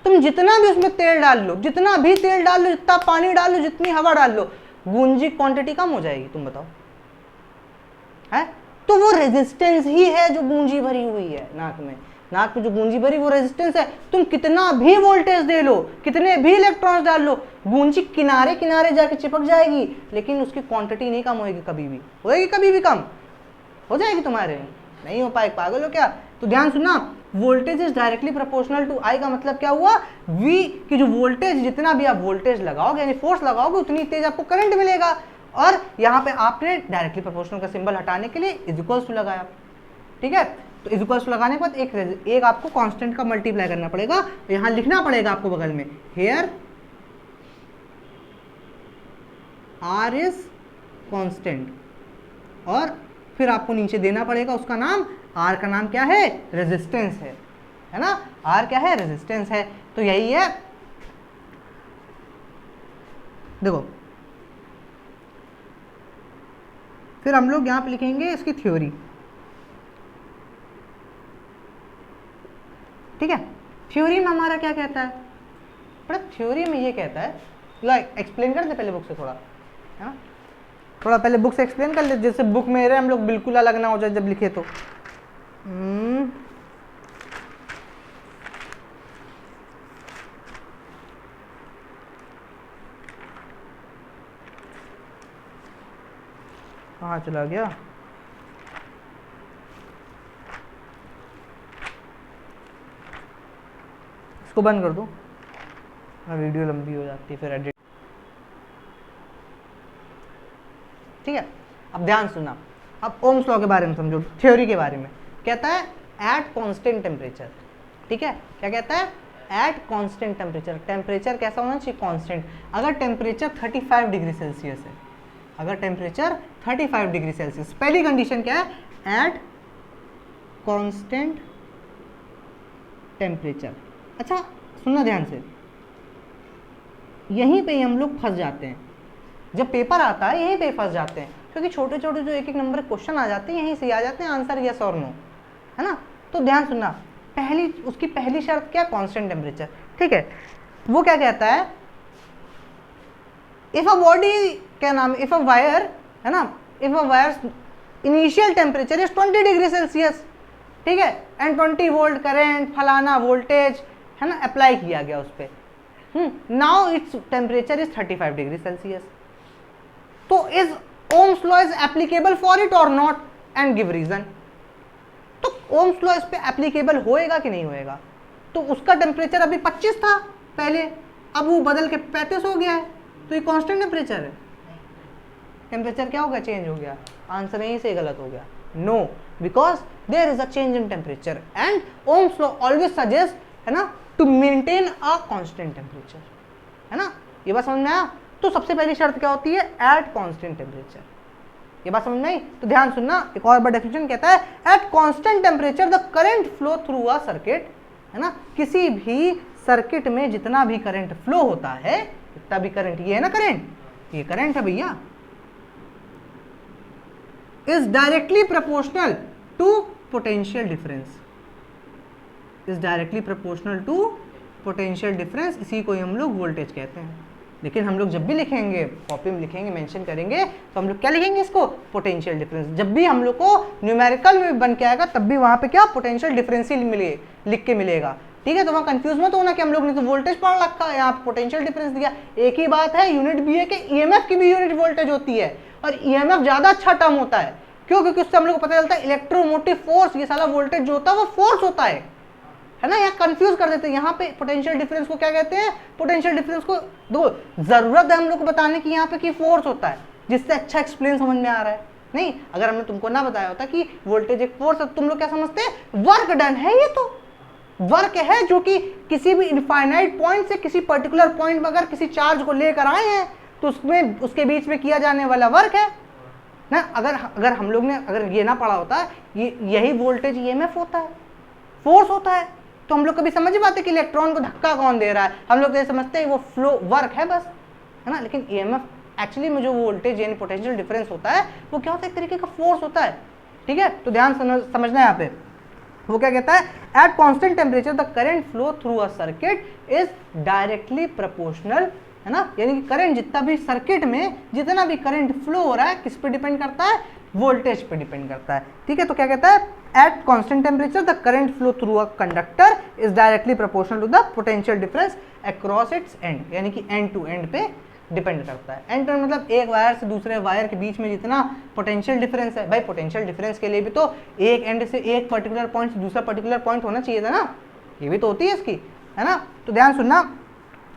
तुम जितना भी उसमें तेल डाल लो, जितना भी तेल डाल लो, जितना पानी डाल लो, जितनी हवा डाल लो, गूंजी क्वांटिटी कम हो जाएगी। तुम बताओ, है? तो वो रेजिस्टेंस ही है जो गूंजी भरी हुई है नाक में। नाक में जो गूंजी भरी वो रेजिस्टेंस है। तुम कितना भी वोल्टेज दे लो, कितने भी इलेक्ट्रॉन्स डाल लो, गूंजी किनारे किनारे जाके चिपक जाएगी, लेकिन उसकी क्वांटिटी नहीं कम होगी, कभी भी होएगी, कभी भी कम हो जाएगी तुम्हारे, नहीं हो पाएगी। पागल हो क्या? तो ध्यान सुनना, voltage is directly proportional to I का मतलब क्या हुआ? V की जो वोल्टेज, जितना भी आप वोल्टेज लगाओगे यानी फोर्स लगाओगे, उतनी तेज आपको करंट मिलेगा। और यहाँ पे आपने डायरेक्टली प्रोपोर्शनल का सिंबल हटाने के लिए इज इक्वल्स टू लगाया, ठीक है। तो इज इक्वल्स टू लगाने के बाद एक आपको कांस्टेंट का मल्टीप्लाई करना पड़ेगा, यहाँ लिखना पड़ेगा आपको बगल में, हियर R इज कांस्टेंट, और फिर आपको नीचे देना पड़ेगा उसका नाम, R का नाम क्या है? रेजिस्टेंस है ना, R क्या है? रेजिस्टेंस है। तो यही है, देखो फिर हम लोग यहाँ पे लिखेंगे इसकी थ्योरी, ठीक है। थ्योरी में हमारा क्या कहता है? पर थ्योरी में ये कहता है, एक्सप्लेन कर दे पहले बुक से थोड़ा, है ना, थोड़ा पहले बुक से एक्सप्लेन कर ले, जैसे बुक में हम लोग बिल्कुल अलग ना हो जाए जब लिखे तो। कहाँ चला गया? इसको बंद कर दो, वीडियो लंबी हो जाती है फिर एडिट। ठीक है, अब ध्यान सुनना, अब ओम्स लॉ के बारे में समझो, थ्योरी के बारे में। कहता है एट कांस्टेंट टेम्परेचर, ठीक है, क्या कहता है? एट कांस्टेंट टेम्परेचर, टेम्परेचर कैसा होना चाहिए? कांस्टेंट। अगर टेम्परेचर 35 डिग्री सेल्सियस है, अगर टेम्परेचर 35 डिग्री सेल्सियस, पहली कंडीशन क्या है? At constant temperature. अच्छा सुनना ध्यान से, यहीं पे हम लोग फंस जाते हैं, जब पेपर आता है यहीं पे फंस जाते हैं, क्योंकि छोटे छोटे जो एक एक नंबर क्वेश्चन आ जाते हैं यहीं से आ जाते हैं आंसर यस और नो, है ना। तो ध्यान सुनना, उसकी पहली शर्त क्या? कांस्टेंट टेम्परेचर, ठीक है। वो क्या कहता है? इफ अ बॉडी, क्या नाम, इफ अ वायर, है ना, if a wire initial temperature is 20 degree Celsius, ठीक है, एंड 20 वोल्ट करेंट फलाना वोल्टेज, है ना, अप्लाई किया गया उस पर, now it's temperature is 35 degree Celsius, तो is Ohm's law is applicable for it or not, and give reason. तो ओम्स लॉ इस पे एप्लीकेबल होएगा कि नहीं होएगा? तो उसका टेम्परेचर अभी 25 था पहले, अब वो बदल के 35 हो गया है, तो ये कांस्टेंट टेम्परेचर है। टेम्परेचर क्या हो गया? चेंज हो गया। आंसर यहीं से गलत हो गया, no, because there is a change in temperature and Ohm's law always suggest, है ना, to maintain a constant temperature, है ना। ये बात समझ में आया? तो सबसे पहली शर्त क्या होती है? At constant temperature. ये बात समझ में आई? तो ध्यान सुनना, एक और बार डेफिनेशन कहता है at constant temperature the current flow through a circuit, है ना, किसी भी सर्किट में जितना भी करंट फ्लो होता है, इतना भी करंट, ये है ना करंट, ये करंट है भैया, is directly proportional to potential difference, is directly proportional to potential difference, इसी को हम लोग वोल्टेज कहते हैं। लेकिन हम लोग जब भी लिखेंगे, कॉपी में लिखेंगे, मेंशन करेंगे, तो हम लोग क्या लिखेंगे इसको? Potential difference. जब भी हम लोग को न्यूमेरिकल में बन के आएगा तब भी वहां पे क्या? पोटेंशियल डिफरेंस ही लिख के मिलेगा, ठीक है। तो वहां कंफ्यूज मत होना कि हम लोग ने तो वोल्टेज पढ़ रखा है, यहाँ पोटेंशियल डिफरेंस दिया, एक ही बात है। यूनिट भी है कि ईएमएफ की भी यूनिट वोल्टेज होती है, और ईएमएफ ज्यादा अच्छा टर्म होता है, क्यों? क्योंकि उससे हम लोग को पता चलता है इलेक्ट्रोमोटिव फोर्स, ये सारा वोल्टेज जो होता है वो फोर्स होता है ना। यहाँ कंफ्यूज कर देते हैं, यहाँ पे पोटेंशियल डिफरेंस को क्या कहते हैं? पोटेंशियल डिफरेंस को दो, जरूरत है हम लोग को बताने की यहाँ पे कि फोर्स होता है, जिससे अच्छा एक्सप्लेन समझ में आ रहा है। नहीं, अगर हमने तुमको ना बताया होता कि वोल्टेज एक फोर्स है, तुम लोग क्या समझते हैं? वर्क डन है, ये तो वर्क है जो कि किसी भी इनफाइनाइट पॉइंट से किसी पर्टिकुलर पॉइंट में अगर किसी चार्ज को लेकर आए हैं तो उसमें उसके बीच में किया जाने वाला वर्क है ना। अगर हम लोग ने अगर ये ना पढ़ा होता, यही वोल्टेज ईएमएफ होता है, फोर्स होता है, तो हम लोग कभी समझ पाते कि इलेक्ट्रॉन को धक्का कौन दे रहा है? हम लोग तो ये समझते हैं वो फ्लो वर्क है बस, है ना। लेकिन ईएमएफ एक्चुअली में जो वोल्टेज यानी पोटेंशियल डिफरेंस होता है वो क्या होता है? एक तरीके का फोर्स होता है, ठीक है। तो ध्यान समझना है यहाँ पे, वो क्या कहता है? At constant temperature the current flow through a circuit is directly proportional, है ना, यानी कि करंट जितना भी सर्किट में जितना भी करंट फ्लो हो रहा है किस पे डिपेंड करता है? वोल्टेज पे डिपेंड करता है, ठीक है। तो क्या कहता है? At constant temperature the current flow through a conductor is directly proportional to the potential difference across its end, यानी कि एंड टू एंड पे डिपेंड करता है। एंड टू एंड मतलब एक वायर से दूसरे वायर के बीच में जितना पोटेंशियल डिफरेंस है, भाई पोटेंशियल डिफरेंस के लिए भी तो एक एंड से एक पर्टिकुलर पॉइंट से दूसरा पर्टिकुलर पॉइंट होना चाहिए था ना, ये भी तो होती है इसकी, है ना। तो ध्यान सुनना,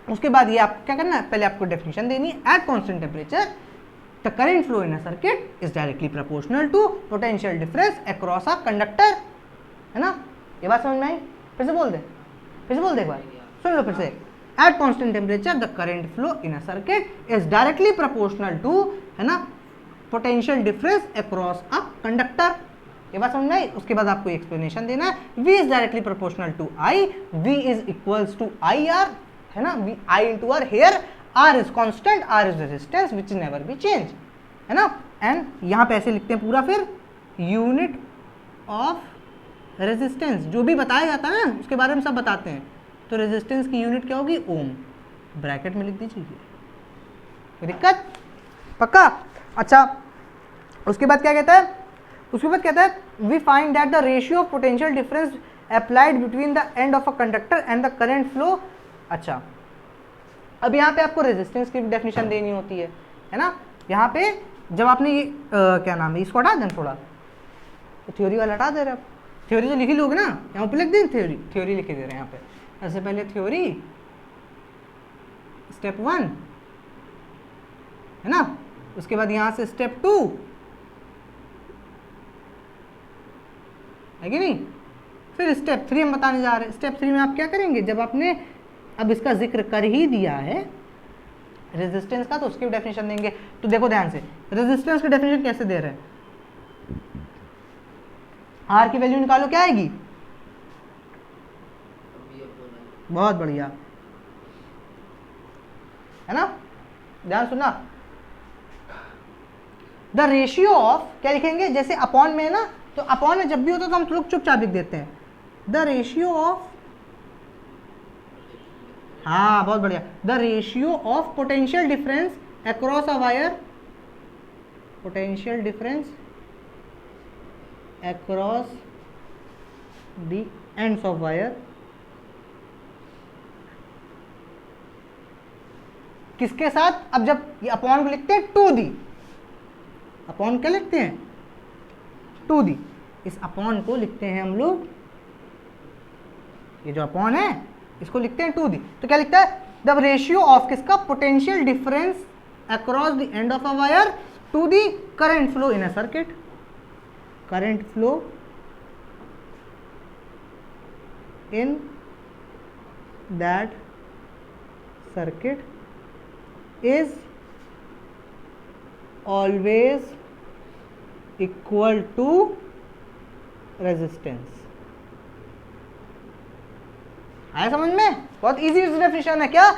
उसके बाद ये आप क्या करना है? पहले आपको डेफिनेशन देनी है। At constant temperature the current flow in a circuit is directly proportional to potential difference across a conductor, है ना। ये बात समझ में आई? फिर से बोल दे, फिर से बोल दे एक बार, सुन लो फिर से। At constant temperature the current flow in a circuit is directly proportional to, है ना, potential difference across a conductor. ये बात समझ में आई? उसके बाद आपको एक्सप्लेनेशन देना है। V is directly proportional to I, V is equals to IR, है ना, I into R, here R is constant, R is resistance which never be change, है ना। एंड यहाँ पे ऐसे लिखते हैं पूरा, फिर यूनिट ऑफ रेजिस्टेंस जो भी बताया जाता है ना उसके बारे में सब बताते हैं। तो रेजिस्टेंस की यूनिट क्या होगी? ओम, ब्रैकेट में लिख दीजिए, कोई दिक्कत? पक्का? अच्छा, उसके बाद क्या कहता है? उसके बाद कहता है we find that the ratio of potential difference applied between the end of a conductor and the current flow. अच्छा, अब यहाँ पे आपको रेजिस्टेंस की डेफिनेशन देनी होती है ना। यहाँ पे जब आपने ये क्या नाम है, इसको हटा दें थोड़ा, तो थ्योरी वाला हटा दे रहे आप, थ्योरी तो लिखी लोगे ना, यहाँ पे लिख दें थ्योरी, थ्योरी लिख दे रहे हैं यहाँ पे। सबसे पहले थ्योरी स्टेप 1 है ना, उसके बाद यहाँ से स्टेप 2 है कि नहीं, फिर स्टेप 3 हम बताने जा रहे हैं। स्टेप 3 में आप क्या करेंगे, जब आपने अब इसका जिक्र कर ही दिया है रेजिस्टेंस का, तो उसकी डेफिनेशन देंगे। तो देखो ध्यान से, रेजिस्टेंस की डेफिनेशन कैसे दे रहे हैं, आर की वैल्यू निकालो, क्या आएगी, बहुत बढ़िया है ना, ध्यान सुनना। द रेशियो ऑफ, क्या लिखेंगे, जैसे अपॉन में है ना, तो अपॉन में जब भी होता है तो हम लोग चुपचाप लिख देते हैं, द रेशियो ऑफ, हाँ बहुत बढ़िया, the ratio of potential difference across a wire, potential difference across the ends of wire, किसके साथ, अब जब ये अपॉन को लिखते हैं टू दी, अपॉन क्या लिखते हैं, टू दी, इस अपॉन को लिखते हैं हम लोग, ये जो अपॉन है इसको लिखते हैं टू दी, तो क्या लिखता है, द रेशियो ऑफ किसका, potential difference across the end of a wire to the current flow in a circuit, current flow in that circuit is always equal to resistance। आया समझ में, बहुत इजी डेफिनेशन है, क्या,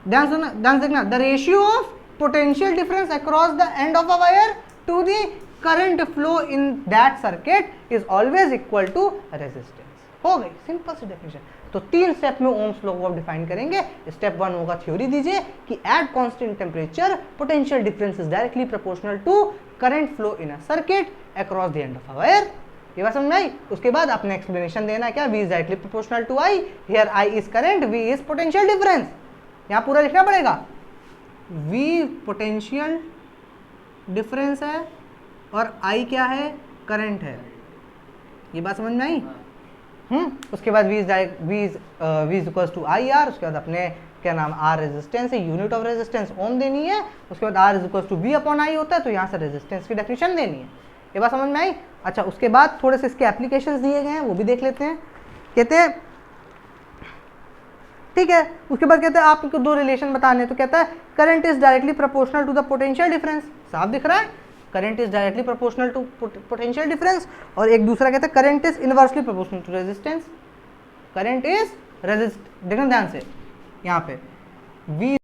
ध्यान सुनना, ध्यान देखना, the ratio of potential difference across the end of a wire to the current flow in that circuit is always equal to resistance. हो गई सिंपल सी डेफिनेशन। तो 3 स्टेप में ओम्स लॉ को आप डिफाइन करेंगे। स्टेप 1 होगा थ्योरी दीजिए कि at constant temperature potential difference is directly proportional to current flow in a circuit across the end of a wire. ये बात समझ में आई। उसके बाद आपने एक्सप्लेनेशन देना है क्या, V is directly proportional to I, here I is current, V is potential difference. यहाँ पूरा लिखना पड़ेगा, V पोटेंशियल डिफरेंस है और I क्या है, करंट है। ये बात समझ में आई। उसके बाद V is equals to IR। उसके बाद अपने क्या नाम R रेजिस्टेंस है, यूनिट ऑफ रेजिस्टेंस ओम देनी है। उसके बाद R is equals to V upon I होता है, तो यहाँ से रेजिस्टेंस की डेफिनेशन देनी है। ये बात समझ में आई। अच्छा, उसके बाद थोड़े से इसके एप्लीकेशंस दिए गए हैं, वो भी देख लेते हैं। कहते हैं ठीक है, उसके बाद कहते हैं आपको 2 रिलेशन बताने हैं। तो कहता है current is directly proportional to the potential difference. साफ दिख रहा है, current is directly proportional to potential difference. और एक दूसरा कहता है current is inversely proportional to resistance. Current is देखना ध्यान से यहाँ पे V,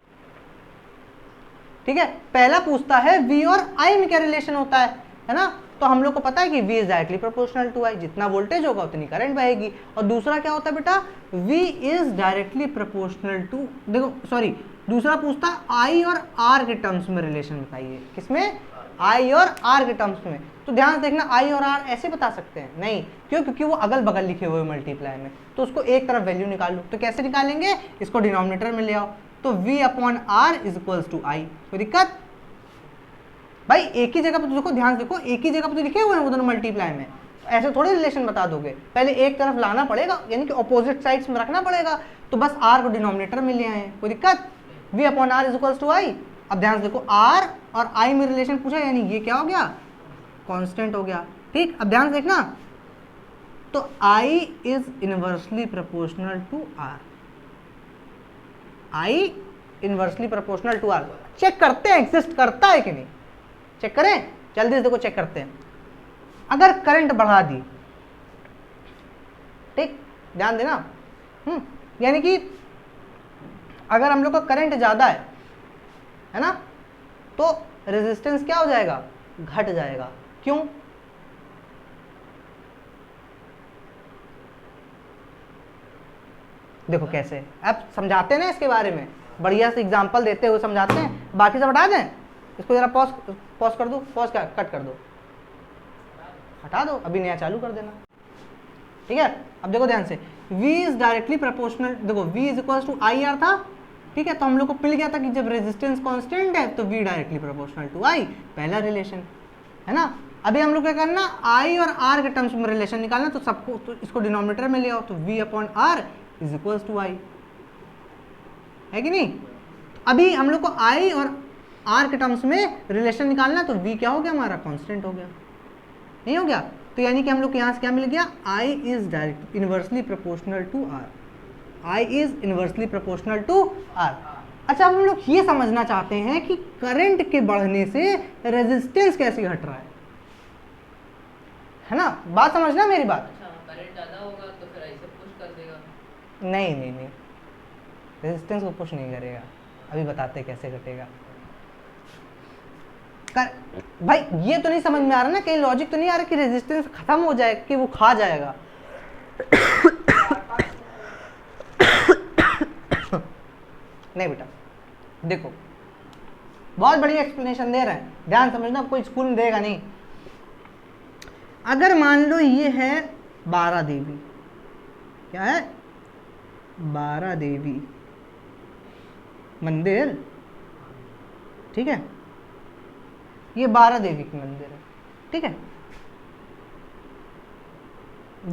ठीक है। पहला पूछता है V और I में क्या रिलेशन होता है ना। तो हम लोग को पता है कि V is directly proportional to I, जितना वोल्टेज होगा उतनी करंट बहेगी। और दूसरा क्या होता है बेटा, V is directly proportional to, देखो सॉरी, दूसरा पूछता है I और R के टर्म्स में रिलेशन बताइए। किसमें, I और R के टर्म्स में। तो ध्यान से देखना, I और R ऐसे बता सकते हैं नहीं, क्यों, क्योंकि वो अगल बगल लिखे हुए मल्टीप्लाई में। तो उसको एक तरफ वैल्यू निकालो, तो कैसे निकालेंगे, इसको डिनोमिनेटर में ले आओ। तो V upon R is equals to I। कोई दिक्कत भाई, एक ही जगह पर तो देखो, ध्यान से देखो, एक ही जगह पर तो लिखे हुए हैं वो दोनों मल्टीप्लाई में। तो ऐसे थोड़े रिलेशन बता दोगे, पहले एक तरफ लाना पड़ेगा, यानी कि ऑपोजिट साइड्स में रखना पड़ेगा। तो बस R को डिनोमिनेटर में ले आए, कोई दिक्कत। V upon R is equals to I। अब ध्यान से देखो, R और I में रिलेशन पूछा, यानी ये क्या हो गया, कांस्टेंट हो गया। ठीक, अब ध्यान से देखना, तो I is inversely proportional to R। I inversely proportional to R। Check करते हैं एग्जिस्ट करता है कि नहीं, चेक करें, जल्दी से देखो चेक करते हैं। अगर करंट बढ़ा दी, ठीक, ध्यान देना, यानी कि अगर हम लोग का करंट ज्यादा है ना, तो रेजिस्टेंस क्या हो जाएगा, घट जाएगा। क्यों, देखो कैसे, अब समझाते हैं ना इसके बारे में, बढ़िया से एग्जांपल देते हुए समझाते हैं। बाकी सब हटा दें, इसको जरा पॉज कर दो, पॉज क्या कट कर दो, हटा दो, अभी नया चालू कर देना। ठीक है, अब देखो ध्यान से, V इज डायरेक्टली प्रोपोर्शनल, देखो V is equal to IR था, ठीक है, तो हम लोग को मिल गया था कि जब रेजिस्टेंस कांस्टेंट है तो V directly proportional to I, पहला रिलेशन है ना। अभी हम लोग क्या करना, I और R के टर्म्स में रिलेशन निकालना, तो सबको तो इसको डिनोमिनेटर में ले आओ, तो V/R is equals to I, है कि नहीं। तो अभी हम लोग को I और R के टर्म्स में रिलेशन निकालना, तो V क्या हो गया हमारा, कांस्टेंट हो गया, नहीं हो गया। तो यानी कि हम लोग को यहाँ से क्या मिल गया, I is direct inversely proportional to R, I is inversely proportional to R। अच्छा, अब हम लोग ये समझना चाहते हैं कि करंट के बढ़ने से रेजिस्टेंस कैसे घट रहा है ना, बात समझना मेरी बात। अच्छा, करंट ज्यादा होगा तो फिर ऐसे पुश कर देगा। नहीं नहीं नहीं, रेजिस्टेंस को पुश नहीं करेगा, अभी बताते कैसे घटेगा। भाई ये तो नहीं समझ में आ रहा ना, कहीं लॉजिक तो नहीं आ रहा कि रेजिस्टेंस खत्म हो जाए कि वो खा जाएगा। नहीं बेटा, देखो बहुत बढ़िया एक्सप्लेनेशन दे रहे हैं, ध्यान समझना, कोई स्कूल में देगा नहीं। अगर मान लो ये है 12 देवी, क्या है 12 देवी मंदिर, ठीक है, ये 12 देवी की मंदिर है, ठीक है।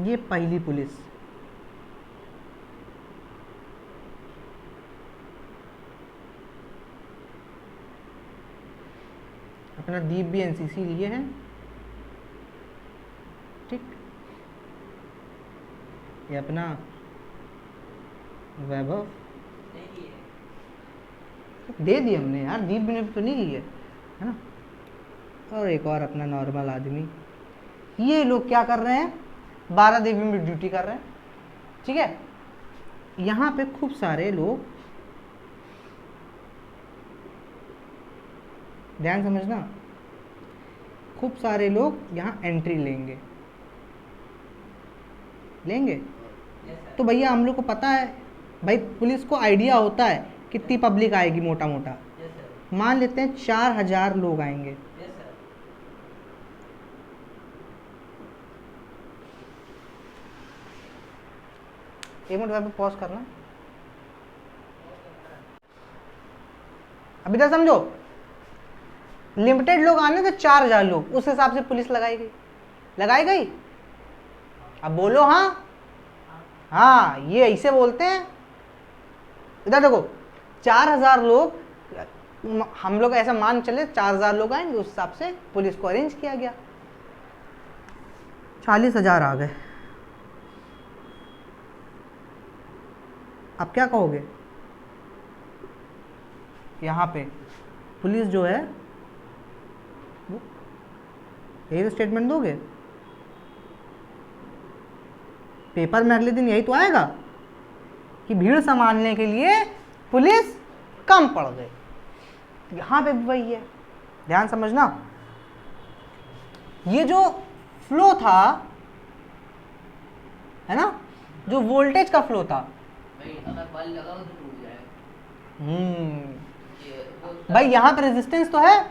ये पहली पुलिस, अपना दीप भी एनसीसी लिए है, ठीक, ये अपना वैभव दे दिए हमने यार, दीप भी तो नहीं लिए है ना। और एक और अपना नॉर्मल आदमी, ये लोग क्या कर रहे हैं, 12 देवी में ड्यूटी कर रहे हैं, ठीक है। यहाँ पे खूब सारे लोग, ध्यान समझना, खूब सारे लोग यहाँ एंट्री लेंगे, तो भैया हम लोग को पता है भाई, पुलिस को आइडिया होता है कितनी पब्लिक आएगी, मोटा मोटा मान लेते हैं 4000 लोग आएंगे, एक मिनट पे पॉज करना, अभी तक समझो, लिमिटेड लोग आने थे 4000 लोग, उस हिसाब से पुलिस लगाई गई। अब बोलो हाँ, हाँ ये ऐसे बोलते हैं। इधर देखो 4000 लोग, हम लोग ऐसा मान चले 4000 लोग आएंगे, उस हिसाब से पुलिस को अरेंज किया गया, 40,000 आ गए। अब क्या कहोगे, यहाँ पे पुलिस जो है वो, यही तो स्टेटमेंट दोगे, पेपर में अगले दिन यही तो आएगा कि भीड़ संभालने के लिए पुलिस कम पड़ गई। यहाँ पे भी वही है, ध्यान समझना, ये जो फ्लो था है ना, जो वोल्टेज का फ्लो था, अगर बल लगाओ तो टूट जाएगा। भाई यहाँ पे रेजिस्टेंस तो है,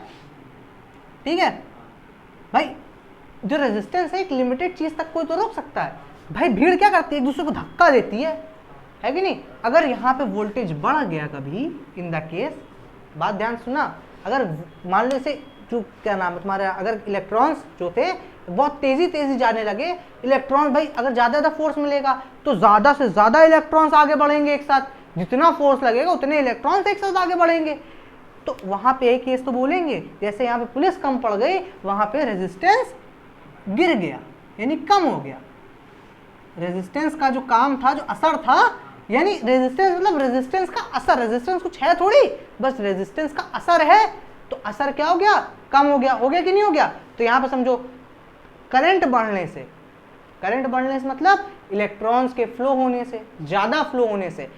ठीक है भाई, जो रेजिस्टेंस है एक लिमिटेड चीज तक कोई तो रोक सकता है। भाई भीड़ क्या करती है, एक दूसरे को धक्का देती है कि नहीं। अगर यहाँ पे वोल्टेज बढ़ गया कभी, इन द केस, बात ध्यान सुना, अगर मान लो से जो क्या नाम है तुम्हारे, अगर इलेक्ट्रॉन्स जो थे बहुत तेजी जाने लगे, इलेक्ट्रॉन भाई अगर ज़्यादा फोर्स मिलेगा तो ज़्यादा से ज़्यादा इलेक्ट्रॉन्स आगे बढ़ेंगे एक साथ, जितना फोर्स लगेगा उतने इलेक्ट्रॉन्स एक साथ आगे बढ़ेंगे। तो वहाँ पे एक केस तो बोलेंगे, जैसे यहाँ पे पुलिस कम पड़ गई, वहाँ पे रेजिस्टेंस गिर गया, यानी कम हो गया। रेजिस्टेंस का जो काम था, जो असर था, यानी रेजिस्टेंस मतलब रेजिस्टेंस का असर, रेजिस्टेंस कुछ है थोड़ी, बस रेजिस्टेंस का असर है, तो असर क्या हो गया, कम हो गया कि नहीं हो गया। तो यहाँ पे समझो, करंट बढ़ने से मतलब इलेक्ट्रॉन्स के फ्लो होने से, ज्यादा फ्लो होने से,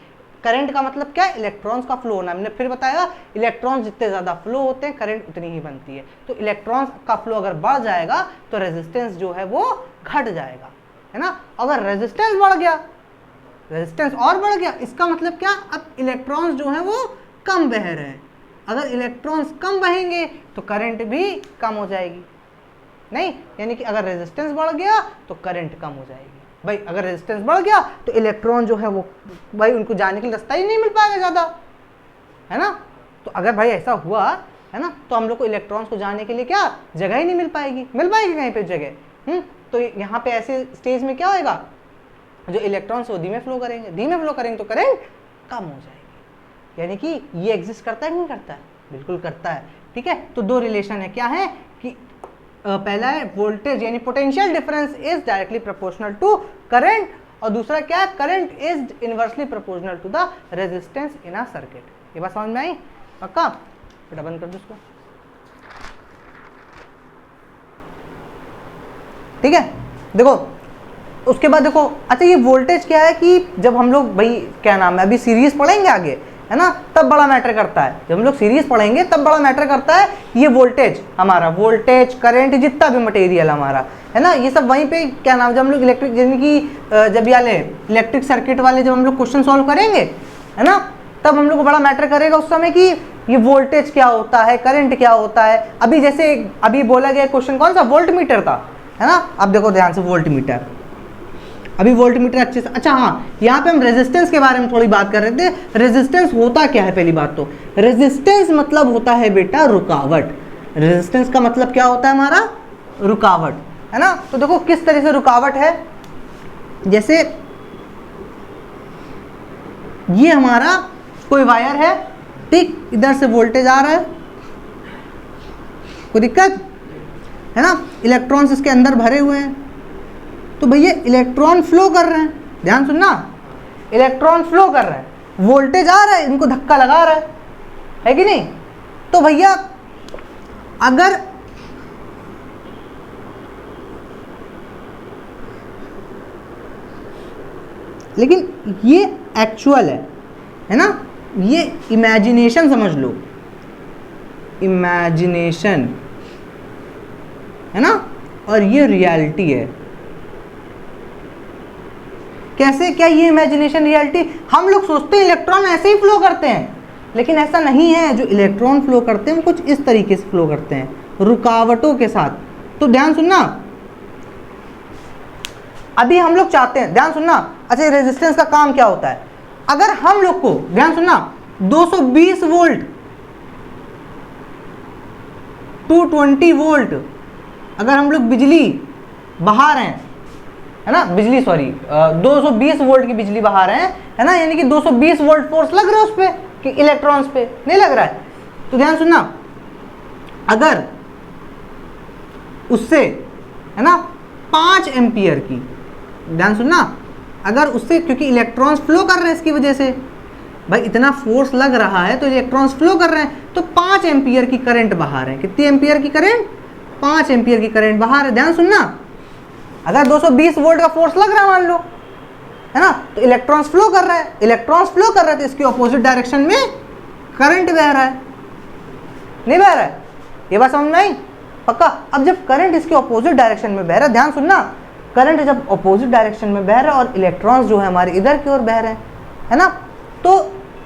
करंट का मतलब क्या है, इलेक्ट्रॉन्स का फ्लो होना। हमने फिर बताया, इलेक्ट्रॉन्स जितने ज्यादा फ्लो होते हैं करंट उतनी ही बनती है। तो इलेक्ट्रॉन्स का फ्लो अगर बढ़ जाएगा तो रेजिस्टेंस जो है वो घट जाएगा, है ना। अगर रेजिस्टेंस बढ़ गया, रेजिस्टेंस और बढ़ गया, इसका मतलब क्या, अब इलेक्ट्रॉन्स जो है वो कम बह रहे हैं। अगर इलेक्ट्रॉन्स कम बहेंगे तो करंट भी कम हो जाएगी, नहीं, यानी कि अगर रेजिस्टेंस बढ़ गया तो करंट कम हो जाएगी। भाई अगर रेजिस्टेंस बढ़ गया तो इलेक्ट्रॉन जो है वो भाई उनको जाने के लिए रास्ता ही नहीं मिल पाएगा ज़्यादा, है ना। तो अगर भाई ऐसा हुआ है ना, तो हम लोग को इलेक्ट्रॉन्स को जाने के लिए क्या जगह ही नहीं मिल पाएगी कहीं पे जगह। तो यहाँ पे ऐसे स्टेज में क्या होएगा, जो इलेक्ट्रॉन्स वो धीमे फ्लो करेंगे तो करंट कम हो जाएगी। यानी कि ये एग्जिस्ट करता है कि नहीं करता है, बिल्कुल करता है। ठीक है, तो दो रिलेशन है, क्या है कि पहला है वोल्टेज यानी potential difference is directly proportional to current, और दूसरा क्या है, current is inversely proportional to the resistance in a circuit. ये बात समझ में आई? पक्का? बेटा बंद कर दो इसको। ठीक है, देखो उसके बाद देखो, अच्छा ये वोल्टेज क्या है कि जब हम लोग भाई क्या नाम है अभी सीरीज पढ़ेंगे आगे, है ना, तब बड़ा मैटर करता है। जब हम लोग सीरीज पढ़ेंगे तब बड़ा मैटर करता है ये वोल्टेज, हमारा वोल्टेज करंट जितना भी मटेरियल हमारा, है ना, ये सब वहीं पे क्या नाम, जब हम लोग इलेक्ट्रिक यानी कि जब याले इलेक्ट्रिक सर्किट वाले जब हम लोग क्वेश्चन सॉल्व करेंगे, है ना, तब हम लोग को बड़ा मैटर करेगा उस समय कि ये वोल्टेज क्या होता है, करंट क्या होता है। अभी जैसे अभी बोला गया क्वेश्चन कौन सा, वोल्ट मीटर का, है ना। अब देखो ध्यान से वोल्ट मीटर, अभी वोल्ट मीटर अच्छे से, अच्छा हाँ, यहाँ पे हम रेजिस्टेंस के बारे में थोड़ी बात कर रहे थे। रेजिस्टेंस होता क्या है, पहली बात तो रेजिस्टेंस मतलब होता है बेटा रुकावट। रेजिस्टेंस का मतलब क्या होता है हमारा, रुकावट, है ना। तो देखो किस तरह से रुकावट है, जैसे ये हमारा कोई वायर है, ठीक, इधर से वोल्टेज आ रहा है, कोई दिक्कत है ना, इलेक्ट्रॉन्स इसके अंदर भरे हुए हैं, तो भैया इलेक्ट्रॉन फ्लो कर रहे हैं, ध्यान सुनना, इलेक्ट्रॉन फ्लो कर रहे हैं, वोल्टेज आ रहा है, इनको धक्का लगा रहा है कि नहीं। तो भैया अगर लेकिन ये एक्चुअल है ना, ये इमेजिनेशन समझ लो, इमेजिनेशन है ना, और ये रियलिटी है। कैसे, क्या ये इमेजिनेशन रियलिटी, हम लोग सोचते हैं इलेक्ट्रॉन ऐसे ही फ्लो करते हैं, लेकिन ऐसा नहीं है। जो इलेक्ट्रॉन फ्लो करते हैं वो कुछ इस तरीके से फ्लो करते हैं, रुकावटों के साथ। तो ध्यान सुनना, अभी हम लोग चाहते हैं, ध्यान सुनना, अच्छा रेजिस्टेंस का काम क्या होता है, अगर हम लोग को, ध्यान सुनना, 220 वोल्ट 220 वोल्ट अगर हम लोग बिजली बहा रहे हैं, है ना, बिजली सॉरी 220 वोल्ट की बिजली बहा रहे हैं, है ना, यानी कि 220 वोल्ट फोर्स लग रहा है उस पे कि इलेक्ट्रॉन्स पे नहीं लग रहा है। तो ध्यान सुनना, अगर उससे, है ना, 5 एम्पियर की, ध्यान सुनना, अगर उससे, क्योंकि इलेक्ट्रॉन्स फ्लो कर रहे हैं इसकी वजह से, भाई इतना फोर्स लग रहा है तो इलेक्ट्रॉन्स फ्लो कर रहे हैं, तो 5 एम्पियर की करंट बहा रहे हैं। कितनी एम्पियर की करंट, 5 एम्पियर की करंट बहा रहे हैं। ध्यान सुनना, अगर 220 वोल्ट का फोर्स लग रहा है मान लो, है ना, तो इलेक्ट्रॉन्स फ्लो कर रहा है, इलेक्ट्रॉन्स फ्लो कर रहे हैं, तो इसके ऑपोजिट डायरेक्शन में करंट बह रहा है, नहीं बह रहा है, ये बात समझ में आई? पक्का? अब जब करंट इसके ऑपोजिट डायरेक्शन में बह रहा है, ध्यान सुनना, करंट जब ऑपोजिट डायरेक्शन में बह रहा है और इलेक्ट्रॉन्स जो है हमारे इधर की ओर बह रहे हैं, है ना, तो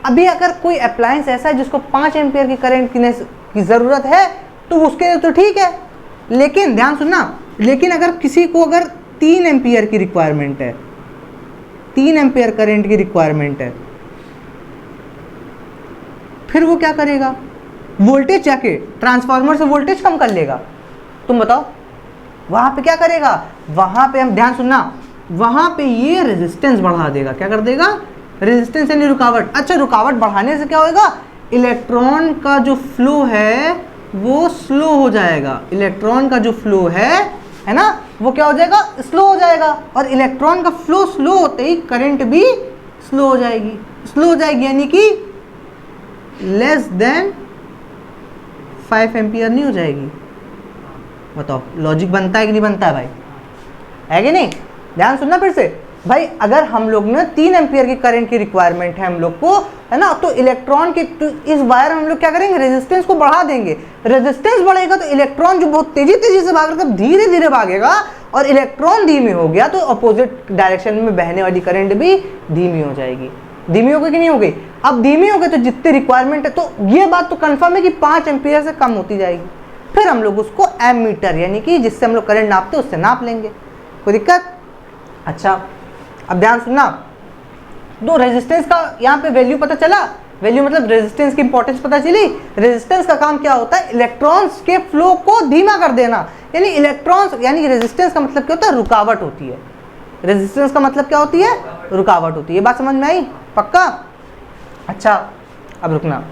अभी अगर कोई अप्लायंस ऐसा है जिसको 5 एम्पियर की करंट की ज़रूरत है, तो उसके लिए तो ठीक है, लेकिन ध्यान सुनना, लेकिन अगर किसी को अगर 3 एम्पियर की रिक्वायरमेंट है, 3 एम्पियर करंट की रिक्वायरमेंट है, फिर वो क्या करेगा, वोल्टेज जाके ट्रांसफार्मर से वोल्टेज कम कर लेगा। तुम बताओ वहां पे क्या करेगा, वहां पे हम, ध्यान सुनना, वहां पे ये रेजिस्टेंस बढ़ा देगा। क्या कर देगा, रेजिस्टेंस यानी रुकावट। अच्छा, रुकावट बढ़ाने से क्या होगा, इलेक्ट्रॉन का जो फ्लो है वो स्लो हो जाएगा, इलेक्ट्रॉन का जो फ्लो है ना, वो क्या हो जाएगा, स्लो हो जाएगा, और इलेक्ट्रॉन का फ्लो स्लो होते ही करंट भी स्लो हो जाएगी, यानी कि लेस देन 5 एम्पियर नहीं हो जाएगी। बताओ लॉजिक बनता है कि नहीं बनता है भाई, है कि नहीं? ध्यान सुनना फिर से भाई, अगर हम लोग ने 3 एम्पियर की करंट की रिक्वायरमेंट है हम लोग को, है ना, तो इलेक्ट्रॉन के, तो इस वायर में हम लोग क्या करेंगे, रेजिस्टेंस को बढ़ा देंगे। रेजिस्टेंस बढ़ेगा तो इलेक्ट्रॉन जो बहुत तेजी से भाग रहा था धीरे धीरे भागेगा, और इलेक्ट्रॉन धीमे हो गया तो अपोजिट डायरेक्शन में बहने वाली करंट भी धीमी हो जाएगी। धीमी हो गई कि नहीं हो गई? अब धीमी हो गई तो जितनी रिक्वायरमेंट है, तो ये बात तो कंफर्म है कि 5 एम्पियर से कम होती जाएगी। फिर हम लोग उसको एमीटर यानी कि जिससे हम लोग करंट नापते हैं उससे नाप लेंगे, कोई दिक्कत? अच्छा, अब ध्यान सुनना, तो रेजिस्टेंस का यहाँ पे वैल्यू पता चला, वैल्यू मतलब रेजिस्टेंस की इंपॉर्टेंस पता चली। रेजिस्टेंस का काम क्या होता है, इलेक्ट्रॉन्स के फ्लो को धीमा कर देना, यानी इलेक्ट्रॉन्स, यानी रेजिस्टेंस का मतलब क्या होता है, रुकावट होती है। रेजिस्टेंस का मतलब क्या होती है, रुकावट होती है। ये बात समझ में आई, पक्का? अच्छा अब रुकना,